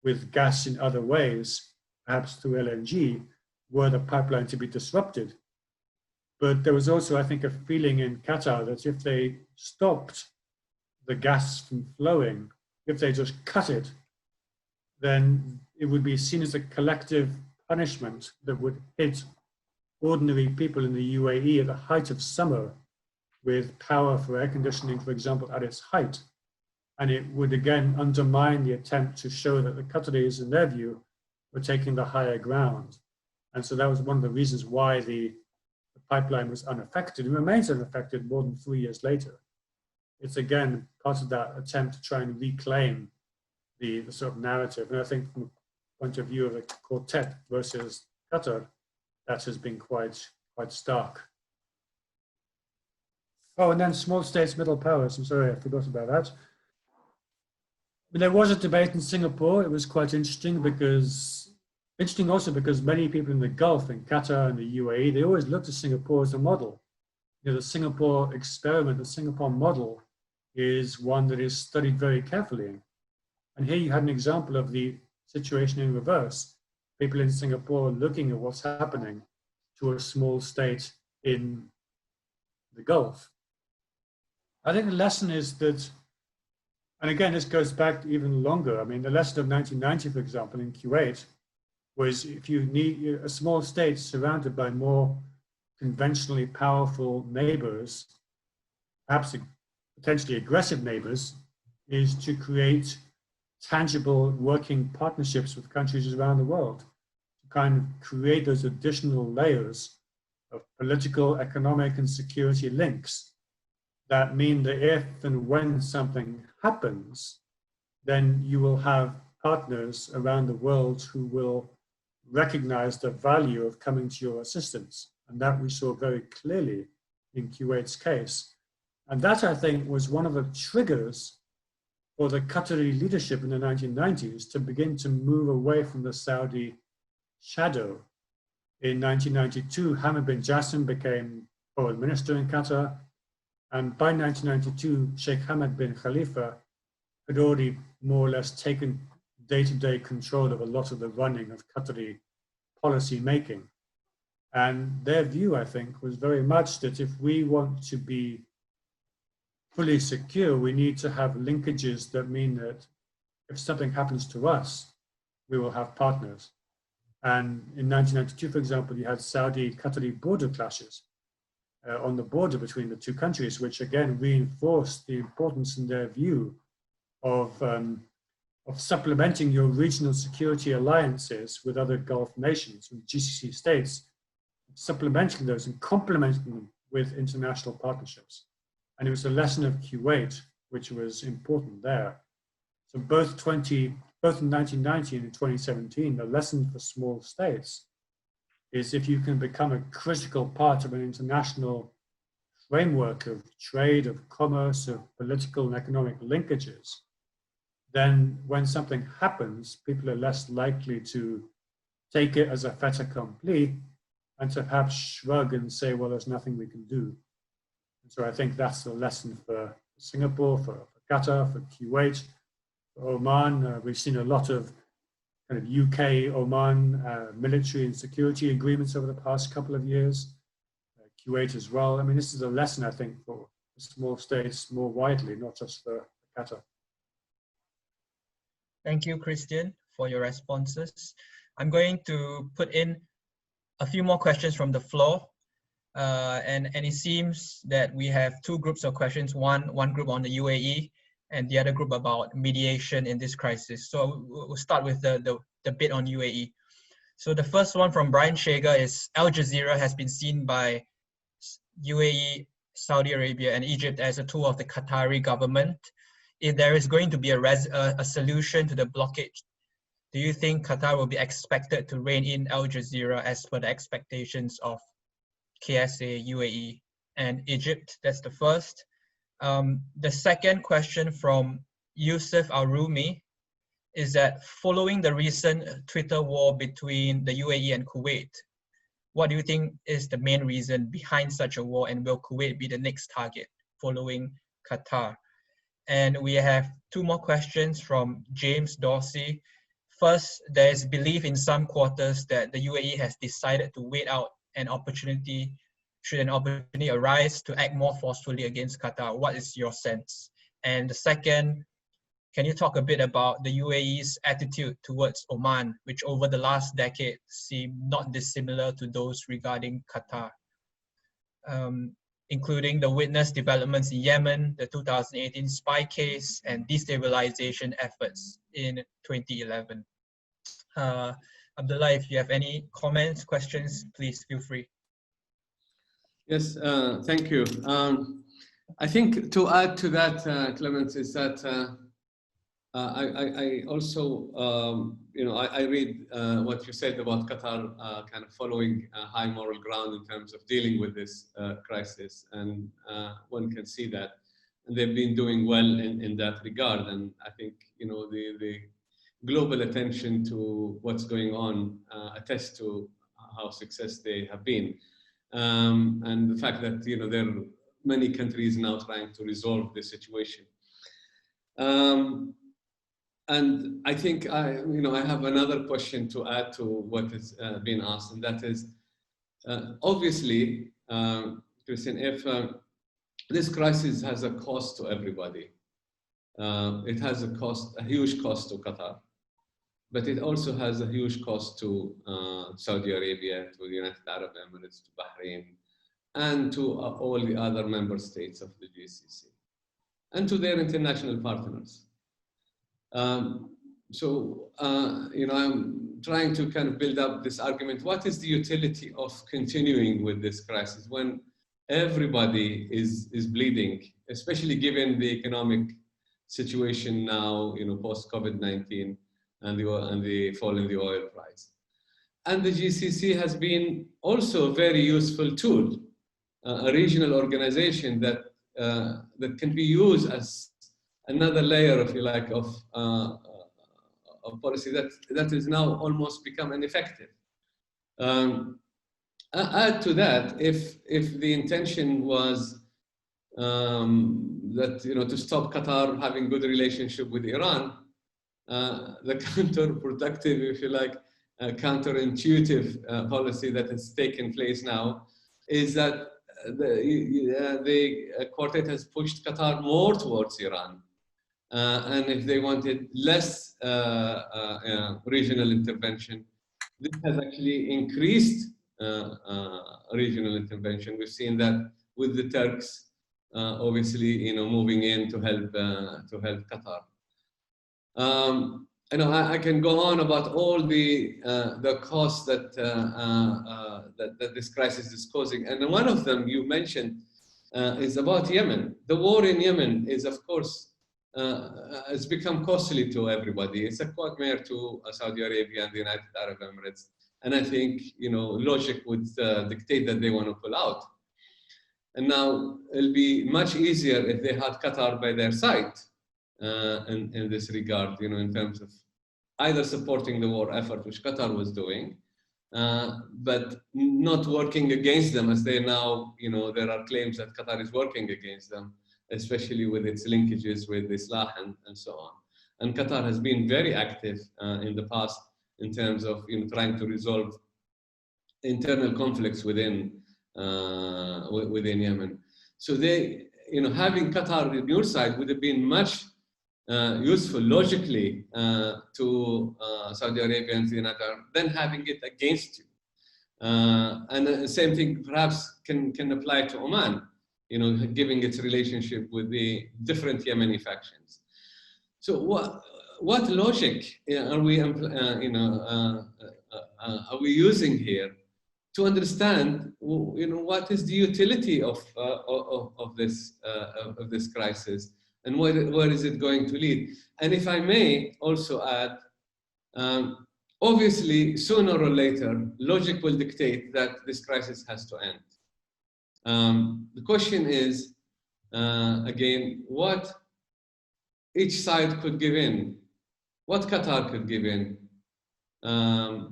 with gas in other ways, perhaps through LNG, were the pipeline to be disrupted. But there was also, I think, a feeling in Qatar that if they stopped the gas from flowing, if they just cut it, then it would be seen as a collective punishment that would hit ordinary people in the UAE at the height of summer with power for air conditioning, for example, at its height. And it would again undermine the attempt to show that the Qataris, in their view, were taking the higher ground. And so that was one of the reasons why the pipeline was unaffected and remains unaffected more than 3 years later. It's again part of that attempt to try and reclaim the sort of narrative. And I think from the point of view of the Quartet versus Qatar, that has been quite stark. Oh, and then small states, middle powers. I'm sorry, I forgot about that. But there was a debate in Singapore. It was quite interesting also because many people in the Gulf, in Qatar and the UAE, they always looked at Singapore as a model. You know, the Singapore experiment, the Singapore model is one that is studied very carefully. And here you had an example of the situation in reverse. People in Singapore looking at what's happening to a small state in the Gulf. I think the lesson is that, and again, this goes back even longer. I mean, the lesson of 1990, for example, in Kuwait, was if you need a small state surrounded by more conventionally powerful neighbors, perhaps potentially aggressive neighbors, is to create tangible working partnerships with countries around the world, to kind of create those additional layers of political, economic, and security links that mean that if and when something happens, then you will have partners around the world who will recognize the value of coming to your assistance. And that we saw very clearly in Kuwait's case. And that, I think, was one of the triggers for the Qatari leadership in the 1990s to begin to move away from the Saudi shadow. In 1992, Hamad bin Jassim became foreign minister in Qatar. And by 1992, Sheikh Hamad bin Khalifa had already more or less taken day-to-day control of a lot of the running of Qatari policy making. And their view, I think, was very much that if we want to be fully secure, we need to have linkages that mean that if something happens to us, we will have partners. And in 1992, for example, you had Saudi-Qatari border clashes on the border between the two countries, which again reinforced the importance in their view of supplementing your regional security alliances with other Gulf nations, with GCC states, supplementing those and complementing them with international partnerships. And it was a lesson of Kuwait, which was important there. So both in 1990 and in 2017, the lesson for small states is if you can become a critical part of an international framework of trade, of commerce, of political and economic linkages, then when something happens, people are less likely to take it as a fait accompli and to perhaps shrug and say, well, there's nothing we can do. And so I think that's the lesson for Singapore, for Qatar, for Kuwait, for Oman. We've seen a lot of kind of UK-Oman military and security agreements over the past couple of years. Kuwait as well. I mean, this is a lesson, I think, for small states more widely, not just for Qatar. Thank you, Kristian, for your responses. I'm going to put in a few more questions from the floor. And it seems that we have two groups of questions, one group on the UAE and the other group about mediation in this crisis. So we'll start with the bit on UAE. So the first one from Brian Shager is Al Jazeera has been seen by UAE, Saudi Arabia and Egypt as a tool of the Qatari government if there is going to be a solution to the blockade, do you think Qatar will be expected to rein in Al Jazeera as per the expectations of KSA, UAE, and Egypt? That's the first. The second question from Yusuf Al-Rumi is that following the recent Twitter war between the UAE and Kuwait, what do you think is the main reason behind such a war, and will Kuwait be the next target following Qatar? And we have two more questions from James Dorsey. First, there is belief in some quarters that the UAE has decided to wait out an opportunity, should an opportunity arise, to act more forcefully against Qatar. What is your sense? And the second, can you talk a bit about the UAE's attitude towards Oman, which over the last decade seemed not dissimilar to those regarding Qatar, including the witnessed developments in Yemen, the 2018 spy case, and destabilization efforts in 2011. Abdullah, if you have any comments, questions, please feel free. Yes, thank you. I think to add to that, Clemens, is that I also, I read what you said about Qatar kind of following high moral ground in terms of dealing with this crisis, and one can see that, and they've been doing well in that regard. And I think the global attention to what's going on attests to how successful they have been, and the fact that there are many countries now trying to resolve this situation. And I think I have another question to add to what has been asked, and that is, obviously, Kristian, if this crisis has a cost to everybody, it has a huge cost to Qatar, but it also has a huge cost to Saudi Arabia, to the United Arab Emirates, to Bahrain, and to all the other member states of the GCC, and to their international partners. So I'm trying to kind of build up this argument. What is the utility of continuing with this crisis when everybody is bleeding, especially given the economic situation now, post COVID-19 and the fall in the oil price? And the GCC has been also a very useful tool, a regional organization that can be used as another layer, if you like, of policy that is now almost become ineffective. Add to that, if the intention was that to stop Qatar having good relationship with Iran, the counterproductive, if you like, counterintuitive policy that has taken place now is that the quartet has pushed Qatar more towards Iran. And if they wanted less regional intervention, this has actually increased regional intervention. We've seen that with the Turks, obviously, moving in to help Qatar. I can go on about all the costs that this crisis is causing, and one of them you mentioned is about Yemen. The war in Yemen is, of course, has become costly to everybody. It's a quagmire to Saudi Arabia and the United Arab Emirates, and I think logic would dictate that they want to pull out. And now it'll be much easier if they had Qatar by their side in this regard, in terms of either supporting the war effort, which Qatar was doing, but not working against them, as they now, there are claims that Qatar is working against them, especially with its linkages with Islah and so on. And Qatar has been very active in the past in terms of trying to resolve internal conflicts within Yemen. So they, having Qatar on your side would have been much useful logically to Saudi Arabia and the United Arab than having it against you. And the same thing perhaps can apply to Oman, giving its relationship with the different Yemeni factions. So what logic are we using here to understand, what is the utility of this crisis and where is it going to lead? And if I may also add, obviously, sooner or later, logic will dictate that this crisis has to end. The question is, again, what each side could give in, what Qatar could give in.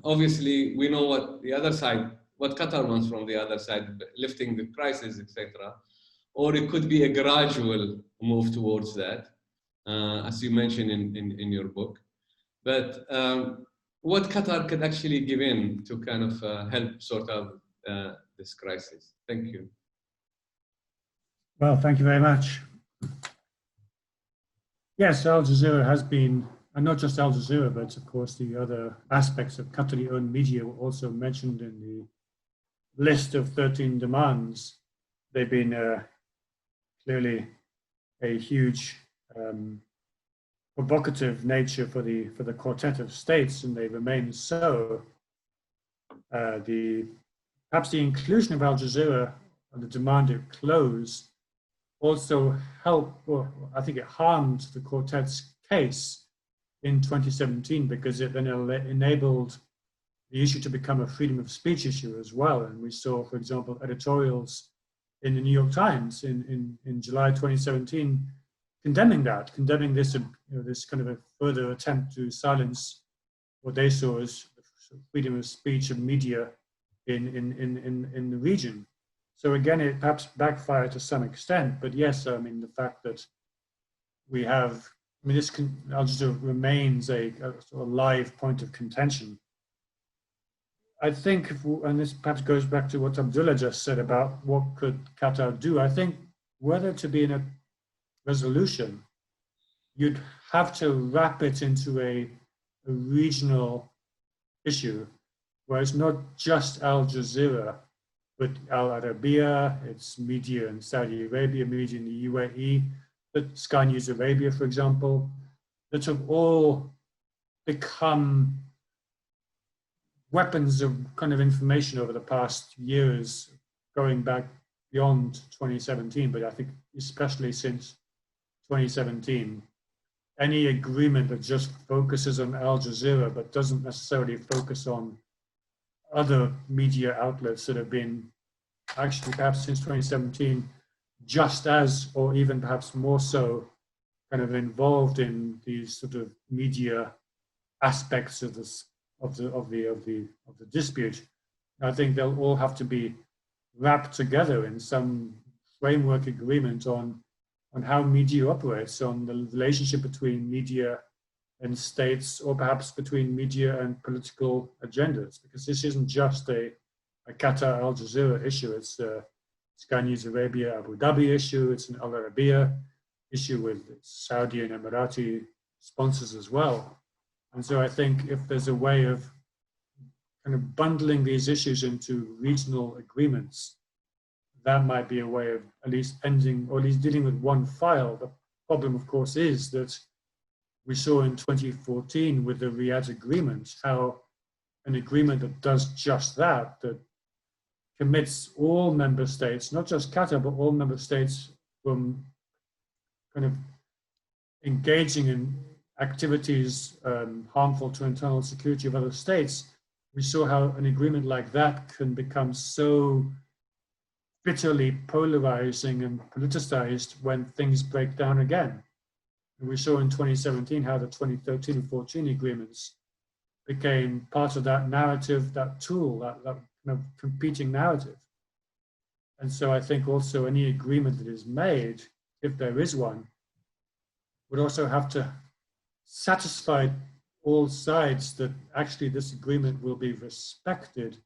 Obviously, we know what the other side, what Qatar wants from the other side, lifting the crisis, etc. Or it could be a gradual move towards that, as you mentioned in your book. But what Qatar could actually give in to kind of help sort out this crisis? Thank you. Well, thank you very much. Yes, Al Jazeera has been, and not just Al Jazeera, but of course the other aspects of Qatari-owned media were also mentioned in the list of 13 demands. They've been clearly a huge provocative nature for the quartet of states, and they remain so. Perhaps the inclusion of Al Jazeera and the demand it close also helped, or I think it harmed the quartet's case in 2017, because it then enabled the issue to become a freedom of speech issue as well. And we saw, for example, editorials in the New York Times in July 2017 condemning this, this kind of a further attempt to silence what they saw as the freedom of speech and media in the region. So again, it perhaps backfired to some extent, but yes, I mean, the fact that we have, I mean, Al Jazeera remains a sort of live point of contention. I think, and this perhaps goes back to what Abdullah just said about what could Qatar do. I think whether to be in a resolution, you'd have to wrap it into a regional issue, where it's not just Al Jazeera, but Al Arabiya, its media in Saudi Arabia, media in the UAE, but Sky News Arabia, for example, that have all become weapons of kind of information over the past years, going back beyond 2017, but I think especially since 2017. Any agreement that just focuses on Al Jazeera but doesn't necessarily focus on other media outlets that have been actually perhaps since 2017 just as, or even perhaps more so, kind of involved in these sort of media aspects of this of the dispute. I think they'll all have to be wrapped together in some framework agreement on how media operates, on the relationship between media and states, or perhaps between media and political agendas, because this isn't just a Qatar Al Jazeera issue, it's a Sky News Arabia Abu Dhabi issue, it's an Al Arabiya issue with Saudi and Emirati sponsors as well. And so I think if there's a way of kind of bundling these issues into regional agreements, that might be a way of at least ending, or at least dealing with one file. The problem, of course, is that we saw in 2014 with the Riyadh Agreements how an agreement that does just that, that commits all member states, not just Qatar, but all member states, from kind of engaging in activities harmful to internal security of other states. We saw how an agreement like that can become so bitterly polarizing and politicized when things break down again. And we saw in 2017 how the 2013 and 14 agreements became part of that narrative, that tool, that kind of competing narrative. And so I think also any agreement that is made, if there is one, would also have to satisfy all sides that actually this agreement will be respected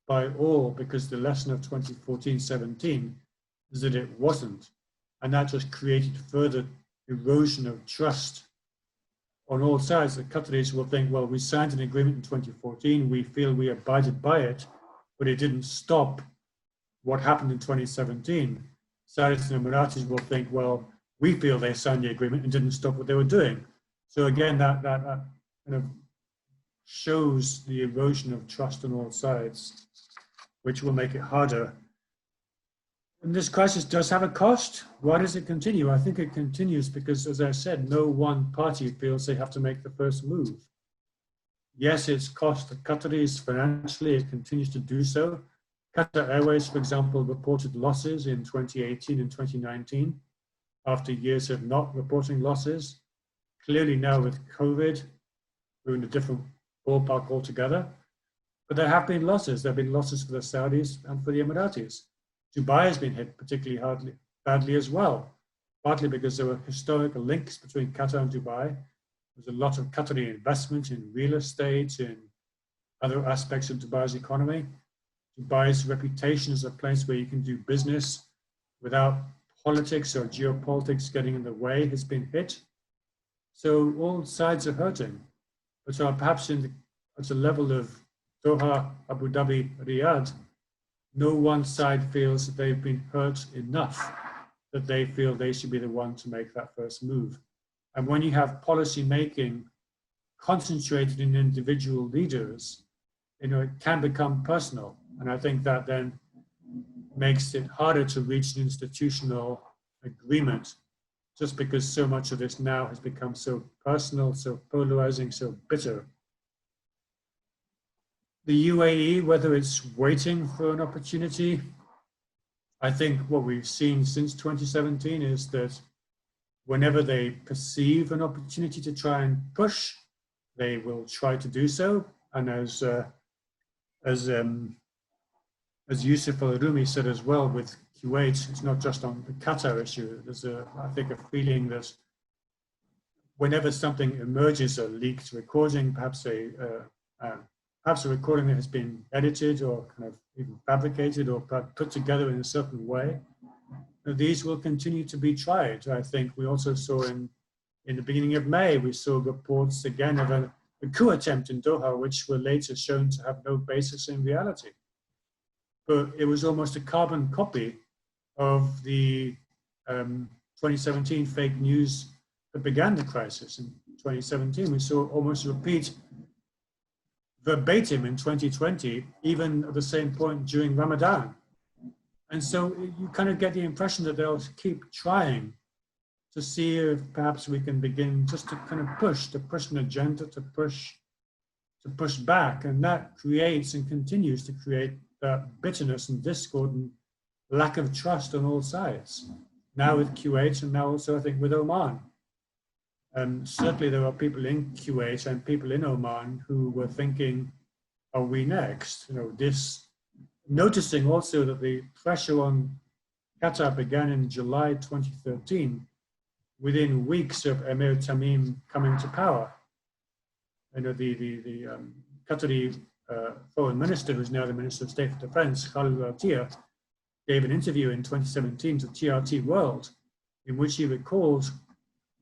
by all, because the lesson of 2014-17 is that it wasn't. And that just created further erosion of trust on all sides. The Qataris will think, well, we signed an agreement in 2014, we feel we abided by it, but it didn't stop what happened in 2017. Saudis and Emiratis will think, well, we feel they signed the agreement and didn't stop what they were doing. So again, that kind of shows the erosion of trust on all sides, which will make it harder. And this crisis does have a cost. Why does it continue? I think it continues because, as I said, no one party feels they have to make the first move. Yes, it's cost the Qataris financially, it continues to do so. Qatar Airways, for example, reported losses in 2018 and 2019 after years of not reporting losses. Clearly now with COVID, we're in a different ballpark altogether. But there have been losses. There have been losses for the Saudis and for the Emiratis. Dubai has been hit particularly badly as well, partly because there were historical links between Qatar and Dubai. There's a lot of Qatari investment in real estate, in other aspects of Dubai's economy. Dubai's reputation as a place where you can do business without politics or geopolitics getting in the way has been hit. So all sides are hurting, but perhaps at the level of Doha, Abu Dhabi, Riyadh, no one side feels that they've been hurt enough that they feel they should be the one to make that first move. And when you have policy making concentrated in individual leaders, it can become personal. And I think that then makes it harder to reach an institutional agreement, just because so much of this now has become so personal, so polarizing, so bitter. The UAE, whether it's waiting for an opportunity, I think what we've seen since 2017 is that whenever they perceive an opportunity to try and push, they will try to do so. And as Yusuf Al-Rumi said as well with Kuwait, it's not just on the Qatar issue. There's I think a feeling that whenever something emerges, a leaked recording, perhaps a recording that has been edited or kind of even fabricated or put together in a certain way, these will continue to be tried. I think we also saw in the beginning of May, we saw reports again of a coup attempt in Doha, which were later shown to have no basis in reality. But it was almost a carbon copy of the 2017 fake news that began the crisis. In 2017, we saw almost a repeat verbatim in 2020, even at the same point during Ramadan. And so you kind of get the impression that they'll keep trying to see if perhaps we can begin just to kind of push an agenda, to push back. And that creates and continues to create that bitterness and discord and lack of trust on all sides. Now with Kuwait, and now also I think with Oman. Certainly there are people in Kuwait and people in Oman who were thinking, are we next? Noticing also that the pressure on Qatar began in July 2013, within weeks of Emir Tamim coming to power. The Qatari foreign minister, who's now the Minister of State for Defense, Khalid al-Atiyah, gave an interview in 2017 to TRT World, in which he recalled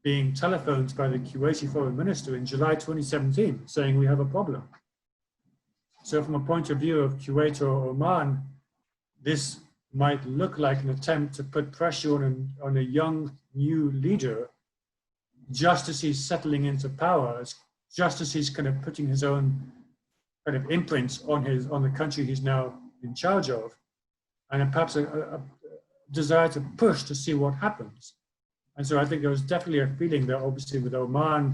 being telephoned by the Kuwaiti foreign minister in July 2017, saying we have a problem. So from a point of view of Kuwait or Oman, this might look like an attempt to put pressure on a young, new leader, just as he's settling into power, just as he's kind of putting his own kind of imprint on the country he's now in charge of, and perhaps a desire to push to see what happens. And so I think there was definitely a feeling that obviously with Oman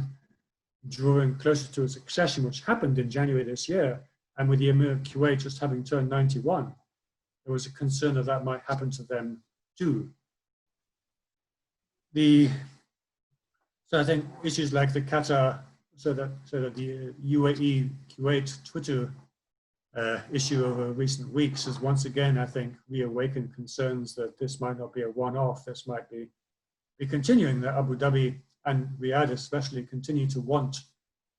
drawing closer to a succession, which happened in January this year, and with the Emir of Kuwait just having turned 91, there was a concern that that might happen to them too. So I think issues like the Qatar, so that the UAE Kuwait Twitter issue over recent weeks has once again, I think, reawakened concerns that this might not be a one-off. This might be continuing, that Abu Dhabi and Riyadh especially continue to want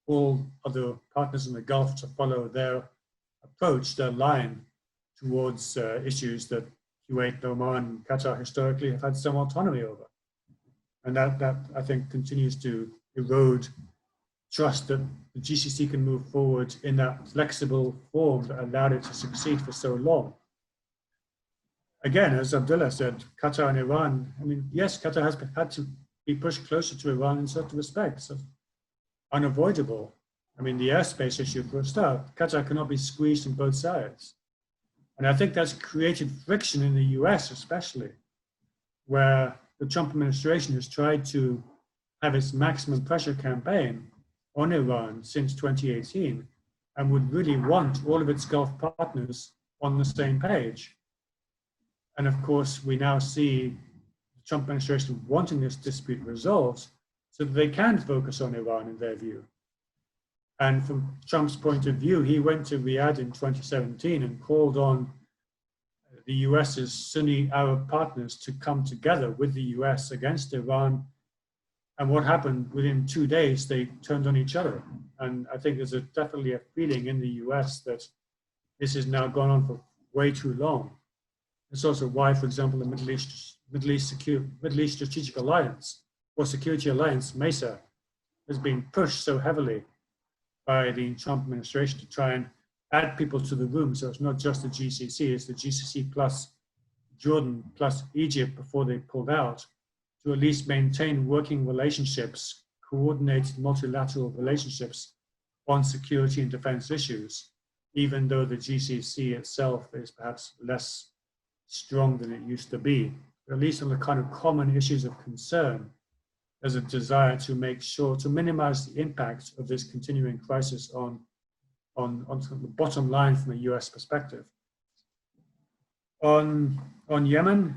all other partners in the Gulf to follow their approach, their line towards issues that Kuwait, Oman, and Qatar historically have had some autonomy over. And that I think continues to erode trust that the GCC can move forward in that flexible form that allowed it to succeed for so long. Again, as Abdullah said, Qatar and Iran, I mean, yes, Qatar has had to be pushed closer to Iran in certain respects. It's unavoidable. I mean, the airspace issue for a start, Qatar cannot be squeezed on both sides. And I think that's created friction in the US especially, where the Trump administration has tried to have its maximum pressure campaign on Iran since 2018 and would really want all of its Gulf partners on the same page. And of course, we now see the Trump administration wanting this dispute resolved so that they can focus on Iran in their view. And from Trump's point of view, he went to Riyadh in 2017 and called on the US's Sunni Arab partners to come together with the US against Iran. And what happened, within 2 days, they turned on each other. And I think there's definitely a feeling in the US that this has now gone on for way too long. It's also why, for example, the Middle East Strategic Alliance or Security Alliance, MESA, has been pushed so heavily by the Trump administration to try and add people to the room. So it's not just the GCC, it's the GCC plus Jordan plus Egypt before they pulled out, to at least maintain working relationships, coordinated multilateral relationships on security and defense issues, even though the GCC itself is perhaps less strong than it used to be. But at least on the kind of common issues of concern, there's a desire to make sure to minimize the impact of this continuing crisis on the bottom line from a US perspective. On Yemen,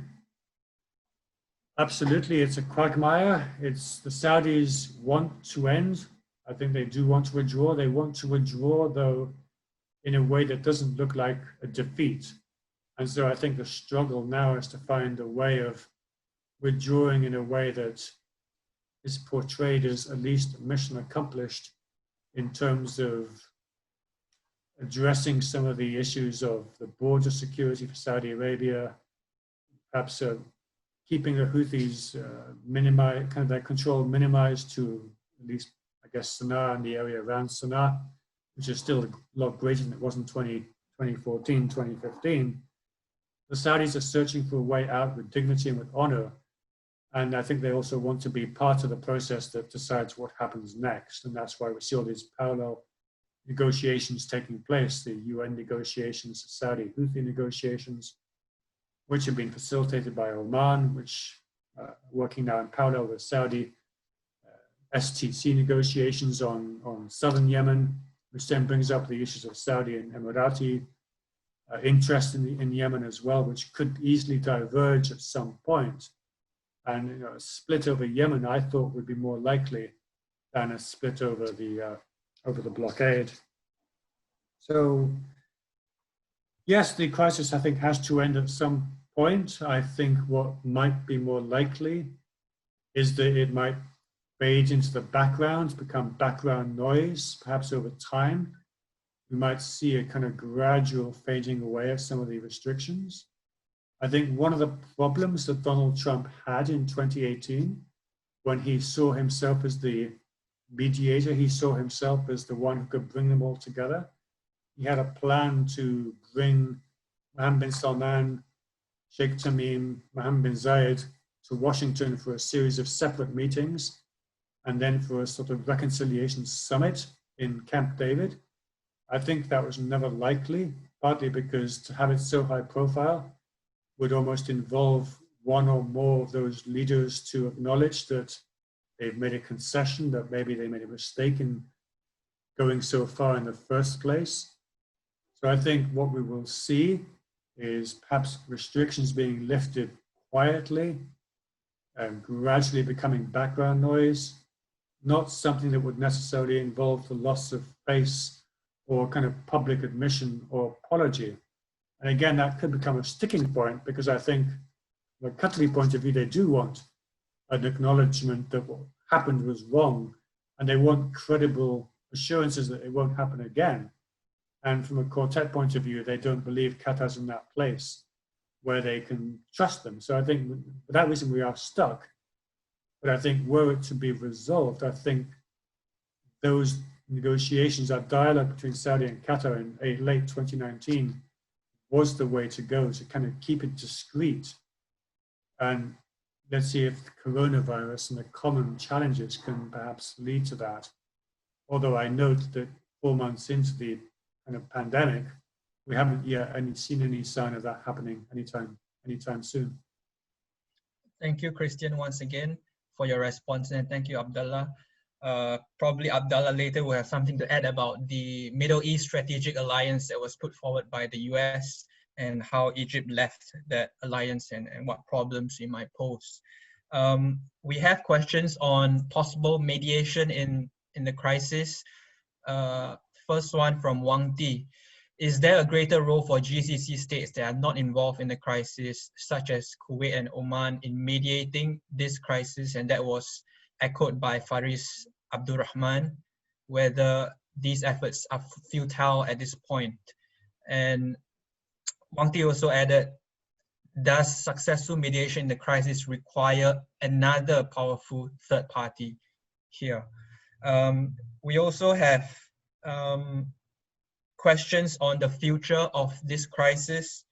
absolutely, it's a quagmire. It's the Saudis want to end. I think they do want to withdraw. They want to withdraw, though, in a way that doesn't look like a defeat. And so I think the struggle now is to find a way of withdrawing in a way that is portrayed as at least mission accomplished in terms of addressing some of the issues of the border security for Saudi Arabia, perhaps keeping the Houthis kind of their control minimized to at least, I guess, Sana'a and the area around Sana'a, which is still a lot greater than it was in 2014, 2015. The Saudis are searching for a way out with dignity and with honor. And I think they also want to be part of the process that decides what happens next. And that's why we see all these parallel negotiations taking place, the UN negotiations, the Saudi Houthi negotiations, which have been facilitated by Oman, which are working now in parallel with Saudi STC negotiations on southern Yemen, which then brings up the issues of Saudi and Emirati interest in Yemen as well, which could easily diverge at some point. And a split over Yemen, I thought, would be more likely than a split over the blockade. So, yes, the crisis, I think, has to end at some point. I think what might be more likely is that it might fade into the background, become background noise, perhaps over time. We might see a kind of gradual fading away of some of the restrictions. I think one of the problems that Donald Trump had in 2018, when he saw himself as the mediator, he saw himself as the one who could bring them all together. He had a plan to bring Mohammed bin Salman, Sheikh Tamim, Mohammed bin Zayed to Washington for a series of separate meetings, and then for a sort of reconciliation summit in Camp David. I think that was never likely, partly because to have it so high profile would almost involve one or more of those leaders to acknowledge that they've made a concession, that maybe they made a mistake in going so far in the first place. So I think what we will see is perhaps restrictions being lifted quietly and gradually becoming background noise, not something that would necessarily involve the loss of face or kind of public admission or apology. And again, that could become a sticking point because I think from a Qatari point of view, they do want an acknowledgement that what happened was wrong, and they want credible assurances that it won't happen again. And from a Quartet point of view, they don't believe Qatar's in that place where they can trust them. So I think for that reason, we are stuck. But I think were it to be resolved, I think those negotiations, that dialogue between Saudi and Qatar in late 2019 was the way to go, to kind of keep it discreet. And let's see if the coronavirus and the common challenges can perhaps lead to that. Although I note that 4 months into the kind of pandemic, we haven't yet seen any sign of that happening anytime soon. Thank you, Kristian, once again for your response, and thank you, Abdullah. Probably Abdullah later will have something to add about the Middle East Strategic Alliance that was put forward by the US and how Egypt left that alliance and what problems it might pose. We have questions on possible mediation in the crisis. First one from Wang Di. Is there a greater role for GCC states that are not involved in the crisis, such as Kuwait and Oman, in mediating this crisis? And that was echoed by Faris Abdurrahman, whether these efforts are futile at this point. And Wang Ti also added, does successful mediation in the crisis require another powerful third party here? We also have questions on the future of this crisis.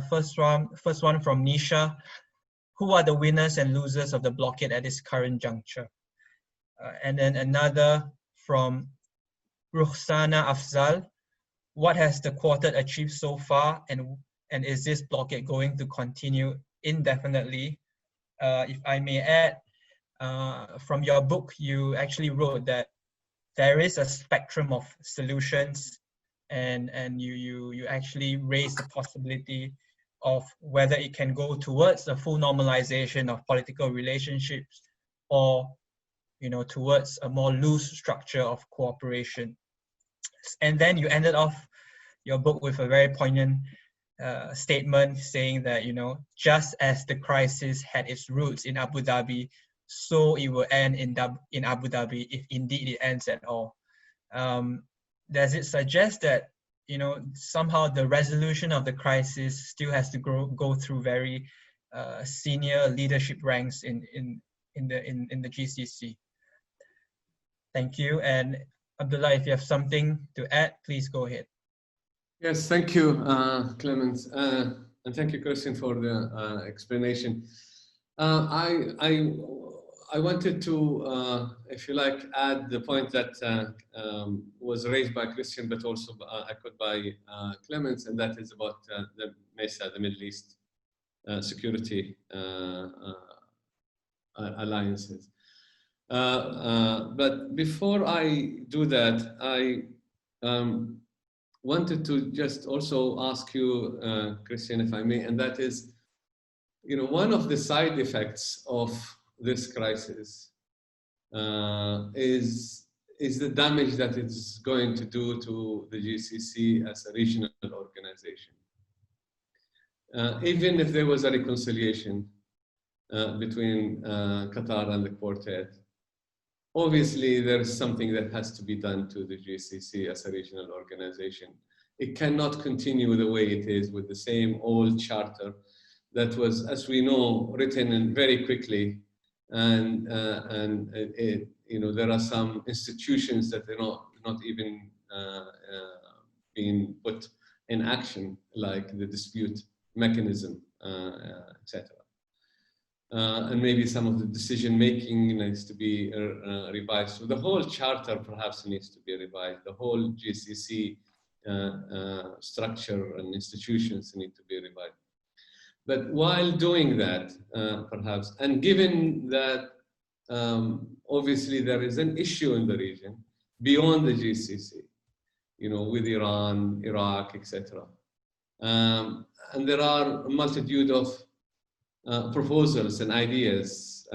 First one from Nisha. Who are the winners and losers of the blockade at this current juncture? And then another from Rukhsana Afzal. What has the quartet achieved so far, and is this blockade going to continue indefinitely? If I may add, from your book, you actually wrote that there is a spectrum of solutions, and you actually raised the possibility of whether it can go towards a full normalization of political relationships, or towards a more loose structure of cooperation. And then you ended off your book with a very poignant statement saying that, just as the crisis had its roots in Abu Dhabi, so it will end in Abu Dhabi if indeed it ends at all. Does it suggest that, somehow the resolution of the crisis still has to go through very senior leadership ranks in the GCC? Thank you. And Abdullah, if you have something to add, please go ahead. Yes, thank you, Clemens, and thank you, Kristian, for the explanation. I wanted to, if you like, add the point that was raised by Kristian, but also echoed by Clemens, and that is about the MESA, the Middle East Security Alliances. But before I do that, I wanted to just also ask you, Kristian, if I may, and that is, one of the side effects of this crisis is the damage that it's going to do to the GCC as a regional organization. Even if there was a reconciliation between Qatar and the Quartet, obviously there's something that has to be done to the GCC as a regional organization. It cannot continue the way it is with the same old charter that was, as we know, written in very quickly, and there are some institutions that are not even being put in action, like the dispute mechanism, etc. And maybe some of the decision making needs to be revised. So the whole charter perhaps needs to be revised. The whole GCC structure and institutions need to be revised. But while doing that, perhaps, and given that obviously there is an issue in the region beyond the GCC, with Iran, Iraq, etc. And there are a multitude of proposals and ideas.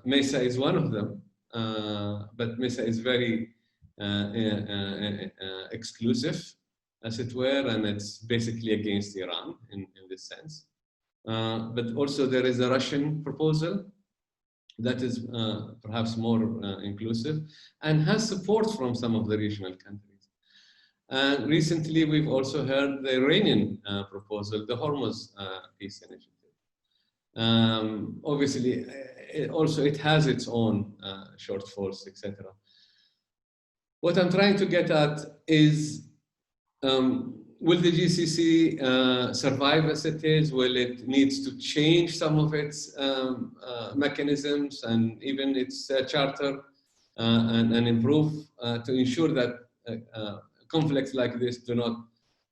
MESA is one of them, but MESA is very exclusive, as it were, and it's basically against Iran in this sense. But also there is a Russian proposal that is perhaps more inclusive and has support from some of the regional countries. And recently we've also heard the Iranian proposal, the Hormuz Peace Initiative. Obviously, it has its own shortfalls, etc. What I'm trying to get at is, will the GCC survive as it is? Will it needs to change some of its mechanisms and even its charter and improve to ensure that conflicts like this do not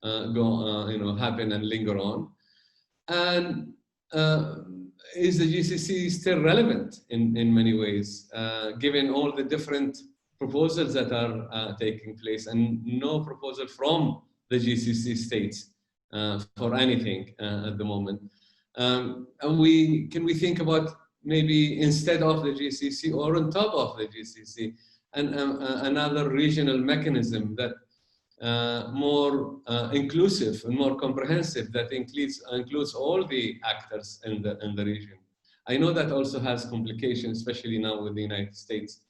happen and linger on? And is the GCC still relevant in many ways, given all the different proposals that are taking place and no proposal from the GCC states for anything at the moment? And can we think about maybe instead of the GCC or on top of the GCC, and another regional mechanism that more inclusive and more comprehensive, that includes all the actors in the region? I know that also has complications, especially now with the United States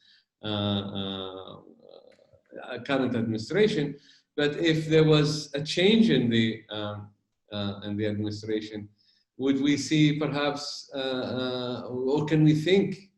current administration. But if there was a change in the administration, would we see perhaps, or can we think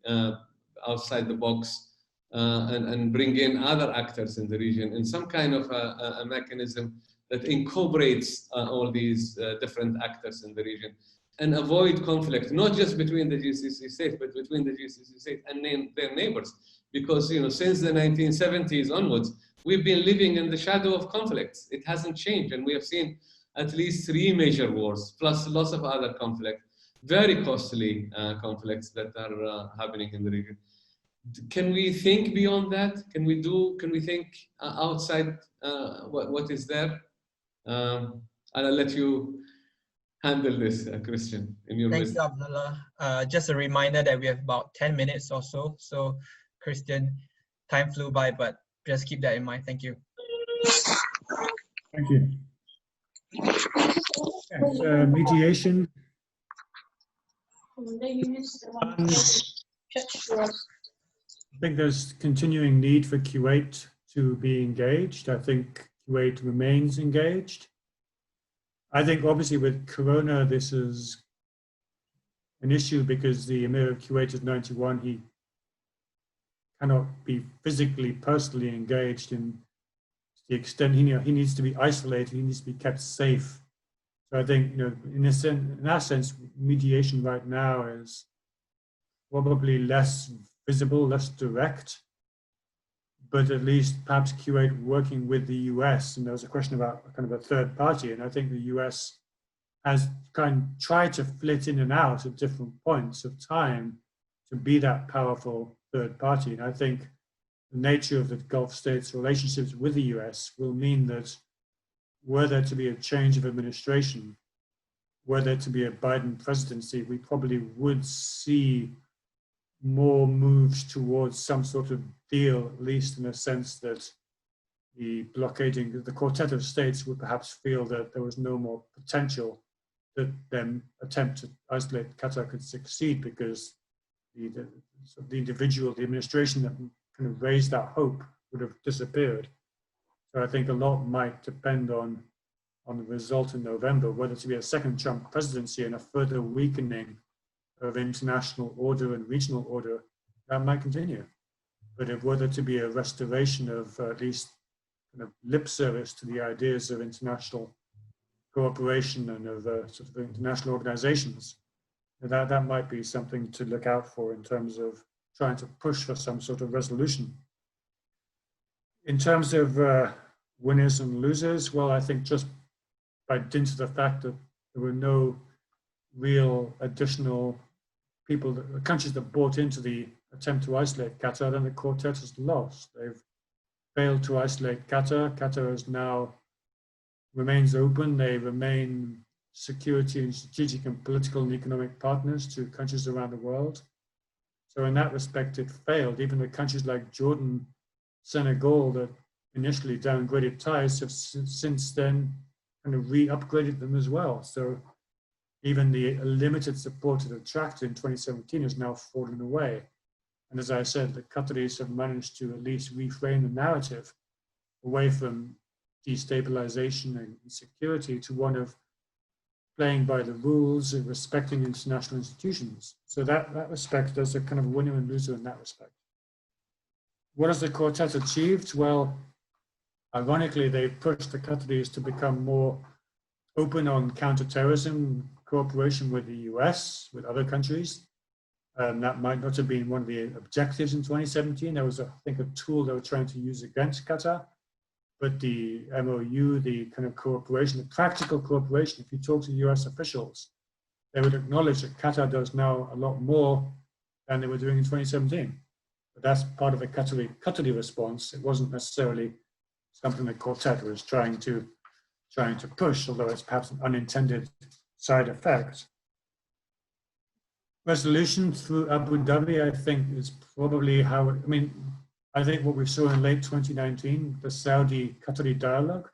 outside the box and bring in other actors in the region in some kind of a mechanism that incorporates all these different actors in the region and avoid conflict, not just between the GCC states, but between the GCC states and their neighbors? Because since the 1970s onwards, we've been living in the shadow of conflicts. It hasn't changed, and we have seen at least 3 major wars, plus lots of other conflicts, very costly conflicts that are happening in the region. Can we think beyond that? Can we think outside what is there? I'll let you handle this, Kristian, in your Thank wisdom. you, Abdullah. Just a reminder that we have about 10 minutes or so. So, Kristian, time flew by, but just keep that in mind. Thank you. Thank you. Yes, mediation. I think there's continuing need for Kuwait to be engaged. I think Kuwait remains engaged. I think obviously with Corona, this is an issue because the Emir of Kuwait is 91. He cannot be physically, personally engaged in the extent he needs to be isolated. He needs to be kept safe. So I think, in that sense, mediation right now is probably less visible, less direct, but at least perhaps Kuwait working with the US. And there was a question about kind of a third party, and I think the US has kind of tried to flit in and out at different points of time to be that powerful third party. And I think the nature of the Gulf states' relationships with the US will mean that were there to be a change of administration, were there to be a Biden presidency, we probably would see more moves towards some sort of deal, at least in a sense that the quartet of states would perhaps feel that there was no more potential that their attempt to isolate Qatar could succeed, because the individual, the administration that kind of raised that hope would have disappeared. So I think a lot might depend on the result in November, whether to be a second Trump presidency and a further weakening of international order and regional order, that might continue. But if whether to be a restoration of at least kind of lip service to the ideas of international cooperation and of sort of international organizations, that might be something to look out for in terms of trying to push for some sort of resolution. In terms of winners and losers, well, I think just by dint of the fact that there were no real additional countries that bought into the attempt to isolate Qatar, then the quartet has lost. They've failed to isolate Qatar. Qatar is now remains open. They remain security and strategic and political and economic partners to countries around the world. So in that respect, it failed. Even the countries like Jordan, Senegal, that initially downgraded ties, have since then kind of re-upgraded them as well. So even the limited support it attracted in 2017 has now fallen away. And as I said, the Qataris have managed to at least reframe the narrative away from destabilization and security to one of playing by the rules and respecting international institutions. So that respect, there's a kind of winner and loser in that respect. What has the quartet achieved? Well, ironically, they've pushed the Qataris to become more open on counterterrorism cooperation with the US, with other countries. That might not have been one of the objectives in 2017. There was, I think, a tool they were trying to use against Qatar. but the MOU, the kind of cooperation, the practical cooperation, if you talk to US officials, they would acknowledge that Qatar does now a lot more than they were doing in 2017. But that's part of the Qatari response. It wasn't necessarily something that Quartet was trying to push, although it's perhaps an unintended side effect. Resolution through Abu Dhabi, I think, is probably how, I think what we saw in late 2019, the Saudi-Qatari dialogue.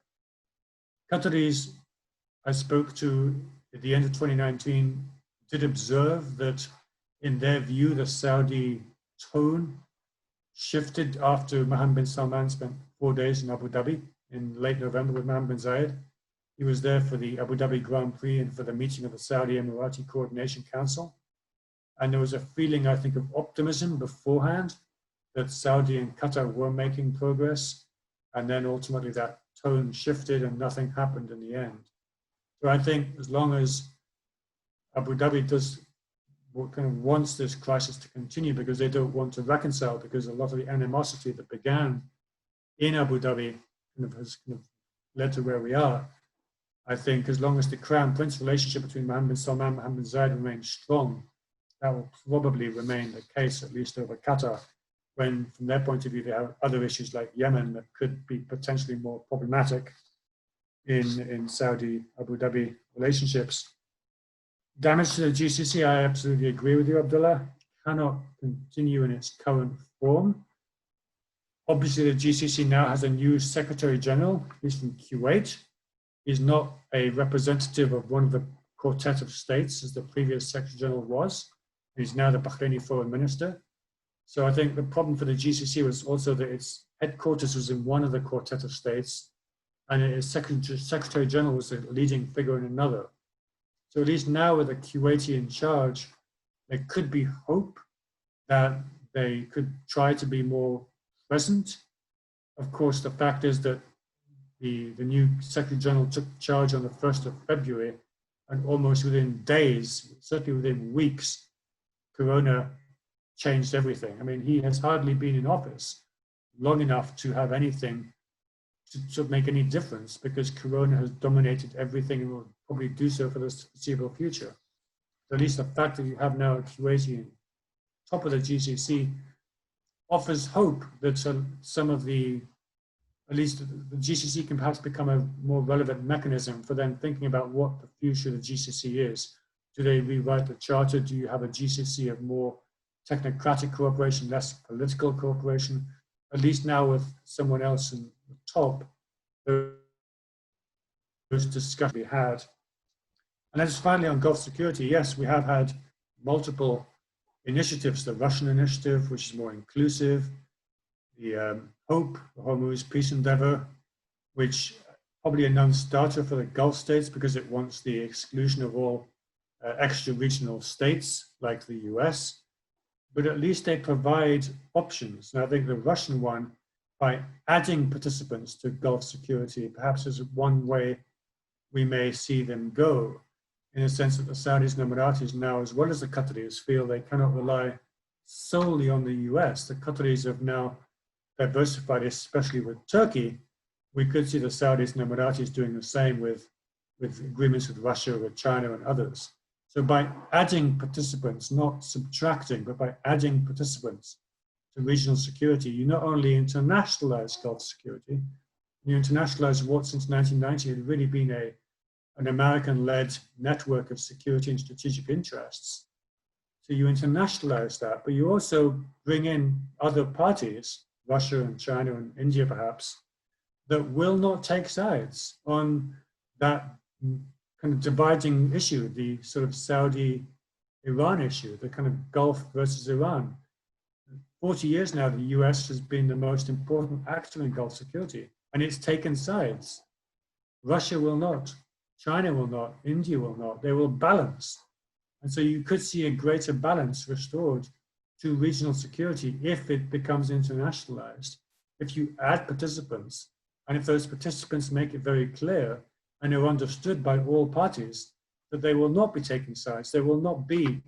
Qataris I spoke to at the end of 2019 did observe that, in their view, the Saudi tone shifted after Mohammed bin Salman spent 4 days in Abu Dhabi in late November with Mohammed bin Zayed. He was there for the Abu Dhabi Grand Prix and for the meeting of the Saudi Emirati Coordination Council. And there was a feeling, I think, of optimism beforehand that Saudi and Qatar were making progress. And then ultimately that tone shifted and nothing happened in the end. So I think as long as Abu Dhabi wants this crisis to continue because they don't want to reconcile, because a lot of the animosity that began in Abu Dhabi has led to where we are. I think as long as the Crown Prince relationship between Mohammed bin Salman and Mohammed bin Zayed remains strong, that will probably remain the case, at least over Qatar, when from their point of view, they have other issues like Yemen that could be potentially more problematic in Saudi-Abu Dhabi relationships. Damage to the GCC, I absolutely agree with you, Abdullah. Cannot continue in its current form. Obviously, the GCC now has a new Secretary General. He's from Kuwait. He's not a representative of one of the quartet of states, as the previous Secretary General was. He's now the Bahraini Foreign Minister. So I think the problem for the GCC was also that its headquarters was in one of the quartet of states, and its Secretary General was a leading figure in another. So at least now with a Kuwaiti in charge, there could be hope that they could try to be more present. Of course, the fact is that the new Secretary General took charge on the 1st of February, and almost within days, certainly within weeks, Corona changed everything. I mean, he has hardly been in office long enough to have anything to make any difference, because Corona has dominated everything and will probably do so for the foreseeable future. So at least the fact that you have now a Kuwaiti on top of the GCC offers hope that some of at least the GCC can perhaps become a more relevant mechanism for them thinking about what the future of the GCC is. Do they rewrite the charter? Do you have a GCC of more technocratic cooperation, less political cooperation? At least now with someone else in the top, those discussions we had. And then just finally on Gulf security, yes, we have had multiple initiatives, the Russian initiative, which is more inclusive, the HOPE, the Hormuz Peace Endeavor, which probably a non-starter for the Gulf states because it wants the exclusion of all extra-regional states like the US, but at least they provide options. And I think the Russian one, by adding participants to Gulf security, perhaps is one way we may see them go, in the sense that the Saudis and Emiratis now, as well as the Qataris, feel they cannot rely solely on the US. The Qataris have now diversified, especially with Turkey. We could see the Saudis and Emiratis doing the same with agreements with Russia, with China and others. So by adding participants, not subtracting, but by adding participants to regional security, you not only internationalize Gulf security, you internationalize what since 1990 had really been an American-led network of security and strategic interests. So you internationalize that, but you also bring in other parties, Russia and China and India perhaps, that will not take sides on that kind of dividing issue, the sort of Saudi-Iran issue, the kind of Gulf versus Iran. 40 years now, the US has been the most important actor in Gulf security, and it's taken sides. Russia will not, China will not, India will not, they will balance. And so you could see a greater balance restored to regional security if it becomes internationalized, if you add participants, and if those participants make it very clear and are understood by all parties that they will not be taking sides. There will not be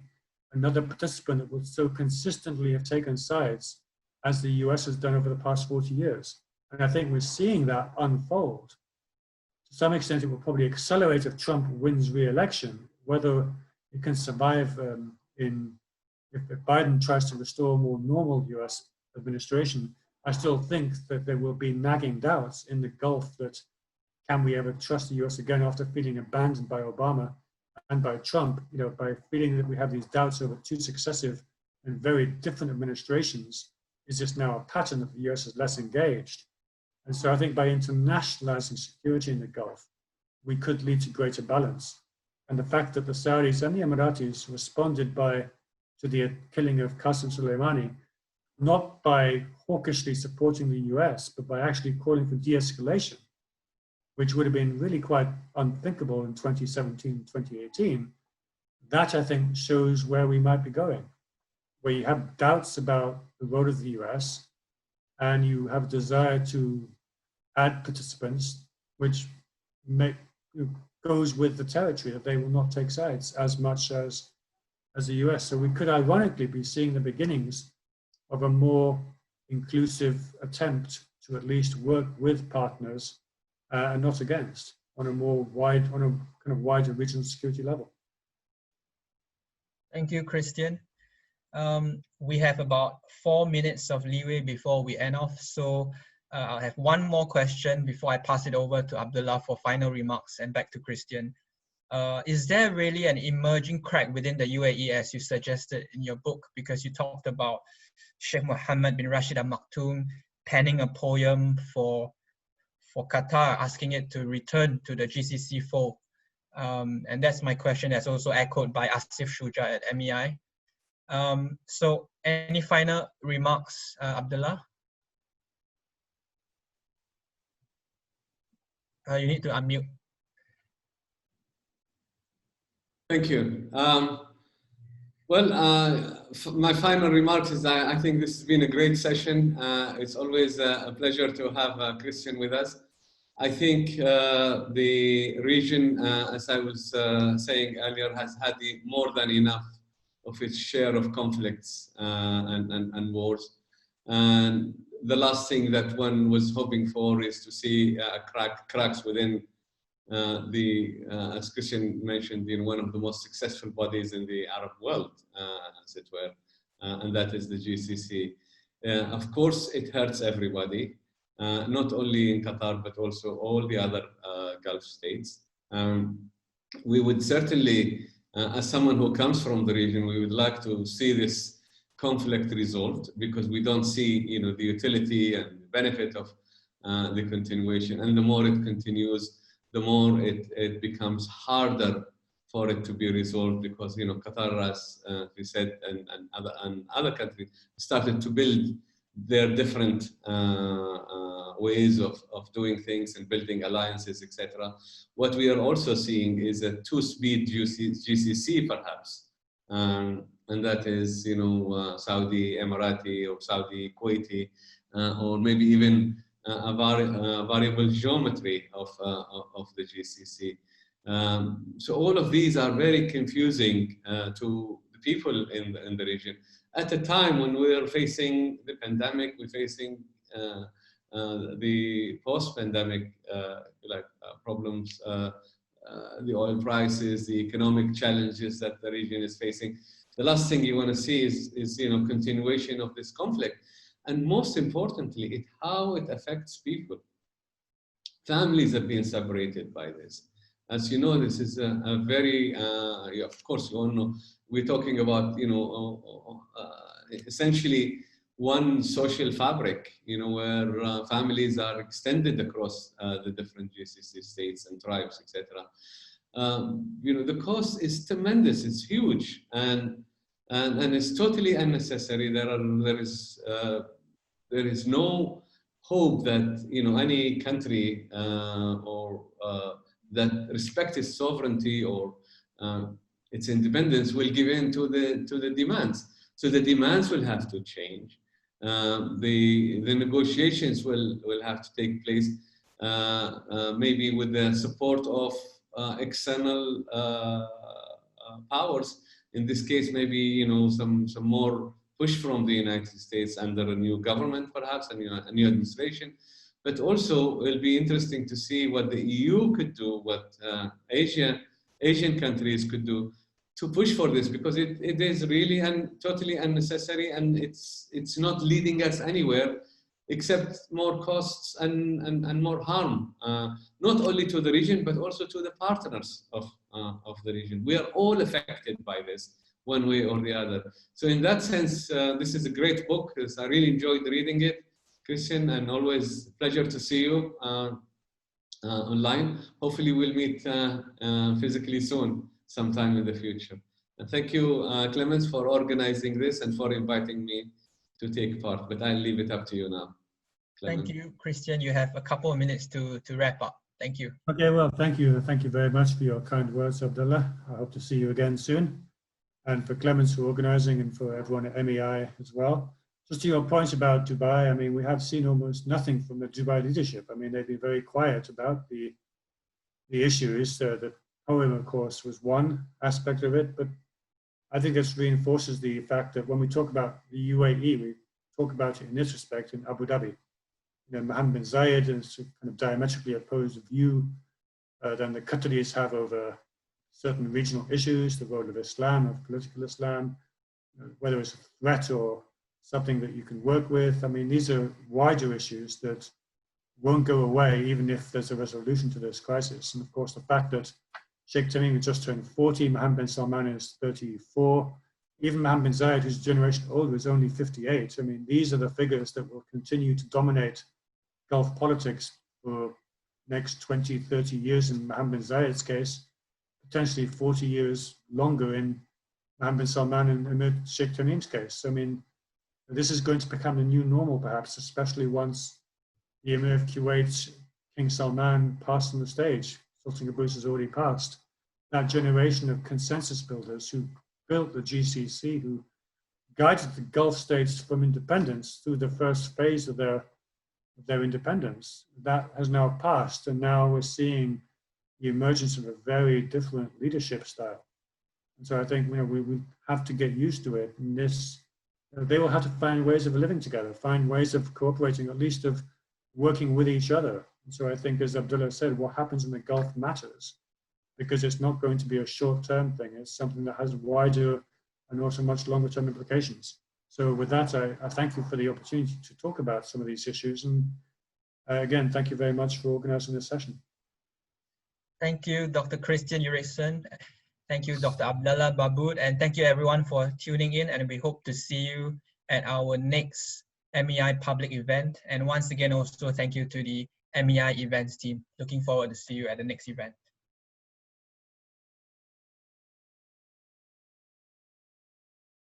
another participant that will so consistently have taken sides as the US has done over the past 40 years. And I think we're seeing that unfold. To some extent, it will probably accelerate if Trump wins re-election. Whether it can survive if Biden tries to restore a more normal US administration, I still think that there will be nagging doubts in the Gulf that can we ever trust the US again after feeling abandoned by Obama and by Trump, by feeling that we have these doubts over two successive and very different administrations. Is this now a pattern that the US is less engaged? And so I think by internationalizing security in the Gulf, we could lead to greater balance. And the fact that the Saudis and the Emiratis responded to the killing of Qasem Soleimani, not by hawkishly supporting the US, but by actually calling for de-escalation, which would have been really quite unthinkable in 2017, 2018, that I think shows where we might be going, where you have doubts about the role of the US and you have a desire to add participants, which goes with the territory that they will not take sides as much as the US. So we could ironically be seeing the beginnings of a more inclusive attempt to at least work with partners and not against on a kind of wider regional security level. Thank you, Kristian. We have about 4 minutes of leeway before we end off. So I'll have one more question before I pass it over to Abdullah for final remarks and back to Kristian. Is there really an emerging crack within the UAE as you suggested in your book? Because you talked about Sheikh Mohammed bin Rashid Al Maktoum penning a poem for Qatar, asking it to return to the GCC fold. And that's my question, that's also echoed by Asif Shuja at MEI. So any final remarks, Abdullah? You need to unmute. Thank you. My final remarks is I think this has been a great session. It's always a pleasure to have Kristian with us. I think the region, as I was saying earlier, has had more than enough of its share of conflicts and wars. And the last thing that one was hoping for is to see cracks within as Kristian mentioned, one of the most successful bodies in the Arab world, as it were, and that is the GCC. Of course, it hurts everybody, not only in Qatar, but also all the other Gulf states. We would certainly, as someone who comes from the region, we would like to see this conflict resolved, because we don't see the utility and benefit of the continuation. And the more it continues, the more it becomes harder for it to be resolved, because Qatar, as we said, and other countries started to build their different ways of doing things and building alliances, etc. What we are also seeing is a two-speed GCC, perhaps, and that is Saudi Emirati or Saudi Kuwaiti, or maybe even a variable geometry of the GCC. So all of these are very confusing to the people in the region. At a time when we're facing the pandemic, we're facing the post-pandemic problems, the oil prices, the economic challenges that the region is facing. The last thing you want to see is continuation of this conflict. And most importantly, how it affects people. Families have been separated by this. As you know, this is a very, of course, you all know, we're talking about, essentially one social fabric, where families are extended across the different GCC states and tribes, etc. The cost is tremendous, it's huge, and it's totally unnecessary. There is no hope that any country or that respects its sovereignty or its independence will give in to the demands. So the demands will have to change. The negotiations will have to take place, maybe with the support of external powers. In this case, maybe some more push from the United States under a new government, perhaps a new administration. but also it'll be interesting to see what the EU could do, what Asian countries could do to push for this, because it is really totally unnecessary, and it's not leading us anywhere except more costs and more harm, not only to the region, but also to the partners of the region. We are all affected by this one way or the other. So in that sense, this is a great book. I really enjoyed reading it, Kristian, and always a pleasure to see you online. Hopefully we'll meet physically soon, sometime in the future. And thank you, Clemens, for organizing this and for inviting me to take part, but I'll leave it up to you now. Clemens. Thank you, Kristian. You have a couple of minutes to wrap up. Thank you. Okay, well, thank you. Thank you very much for your kind words, Abdullah. I hope to see you again soon. And for Clemens for organizing, and for everyone at MEI as well. Just to your points about Dubai, I mean, we have seen almost nothing from the Dubai leadership. I mean, they've been very quiet about the issues. The poem, of course, was one aspect of it, but I think this reinforces the fact that when we talk about the UAE, we talk about it in this respect in Abu Dhabi. You know, Mohammed bin Zayed is a kind of diametrically opposed view than the Qataris have over certain regional issues, the role of Islam, of political Islam, whether it's a threat or something that you can work with. I mean, these are wider issues that won't go away even if there's a resolution to this crisis. And of course, the fact that Sheikh Tamim just turned 40, Mohammed bin Salman is 34, even Mohammed bin Zayed, who's a generation older, is only 58. I mean, these are the figures that will continue to dominate Gulf politics for next 20, 30 years in Mohammed bin Zayed's case, potentially 40 years longer in Mohammed bin Salman and Sheikh Tamim's case. I mean, this is going to become the new normal, perhaps, especially once the Emir of Kuwait, King Salman, passed on the stage. Sultan Qaboos has already passed. That generation of consensus builders who built the GCC, who guided the Gulf states from independence through the first phase of their independence, that has now passed, and now we're seeing the emergence of a very different leadership style. And so I think, you know, we have to get used to it. And this, they will have to find ways of living together, find ways of cooperating, at least of working with each other. And so I think, as Abdullah said, what happens in the Gulf matters, because it's not going to be a short-term thing. It's something that has wider and also much longer-term implications. So with that, I thank you for the opportunity to talk about some of these issues. And again, thank you very much for organizing this session. Thank you, Dr. Kristian Ulrichsen. Thank you, Dr. Abdullah Babood. And thank you, everyone, for tuning in. And we hope to see you at our next MEI public event. And once again, also thank you to the MEI events team. Looking forward to see you at the next event.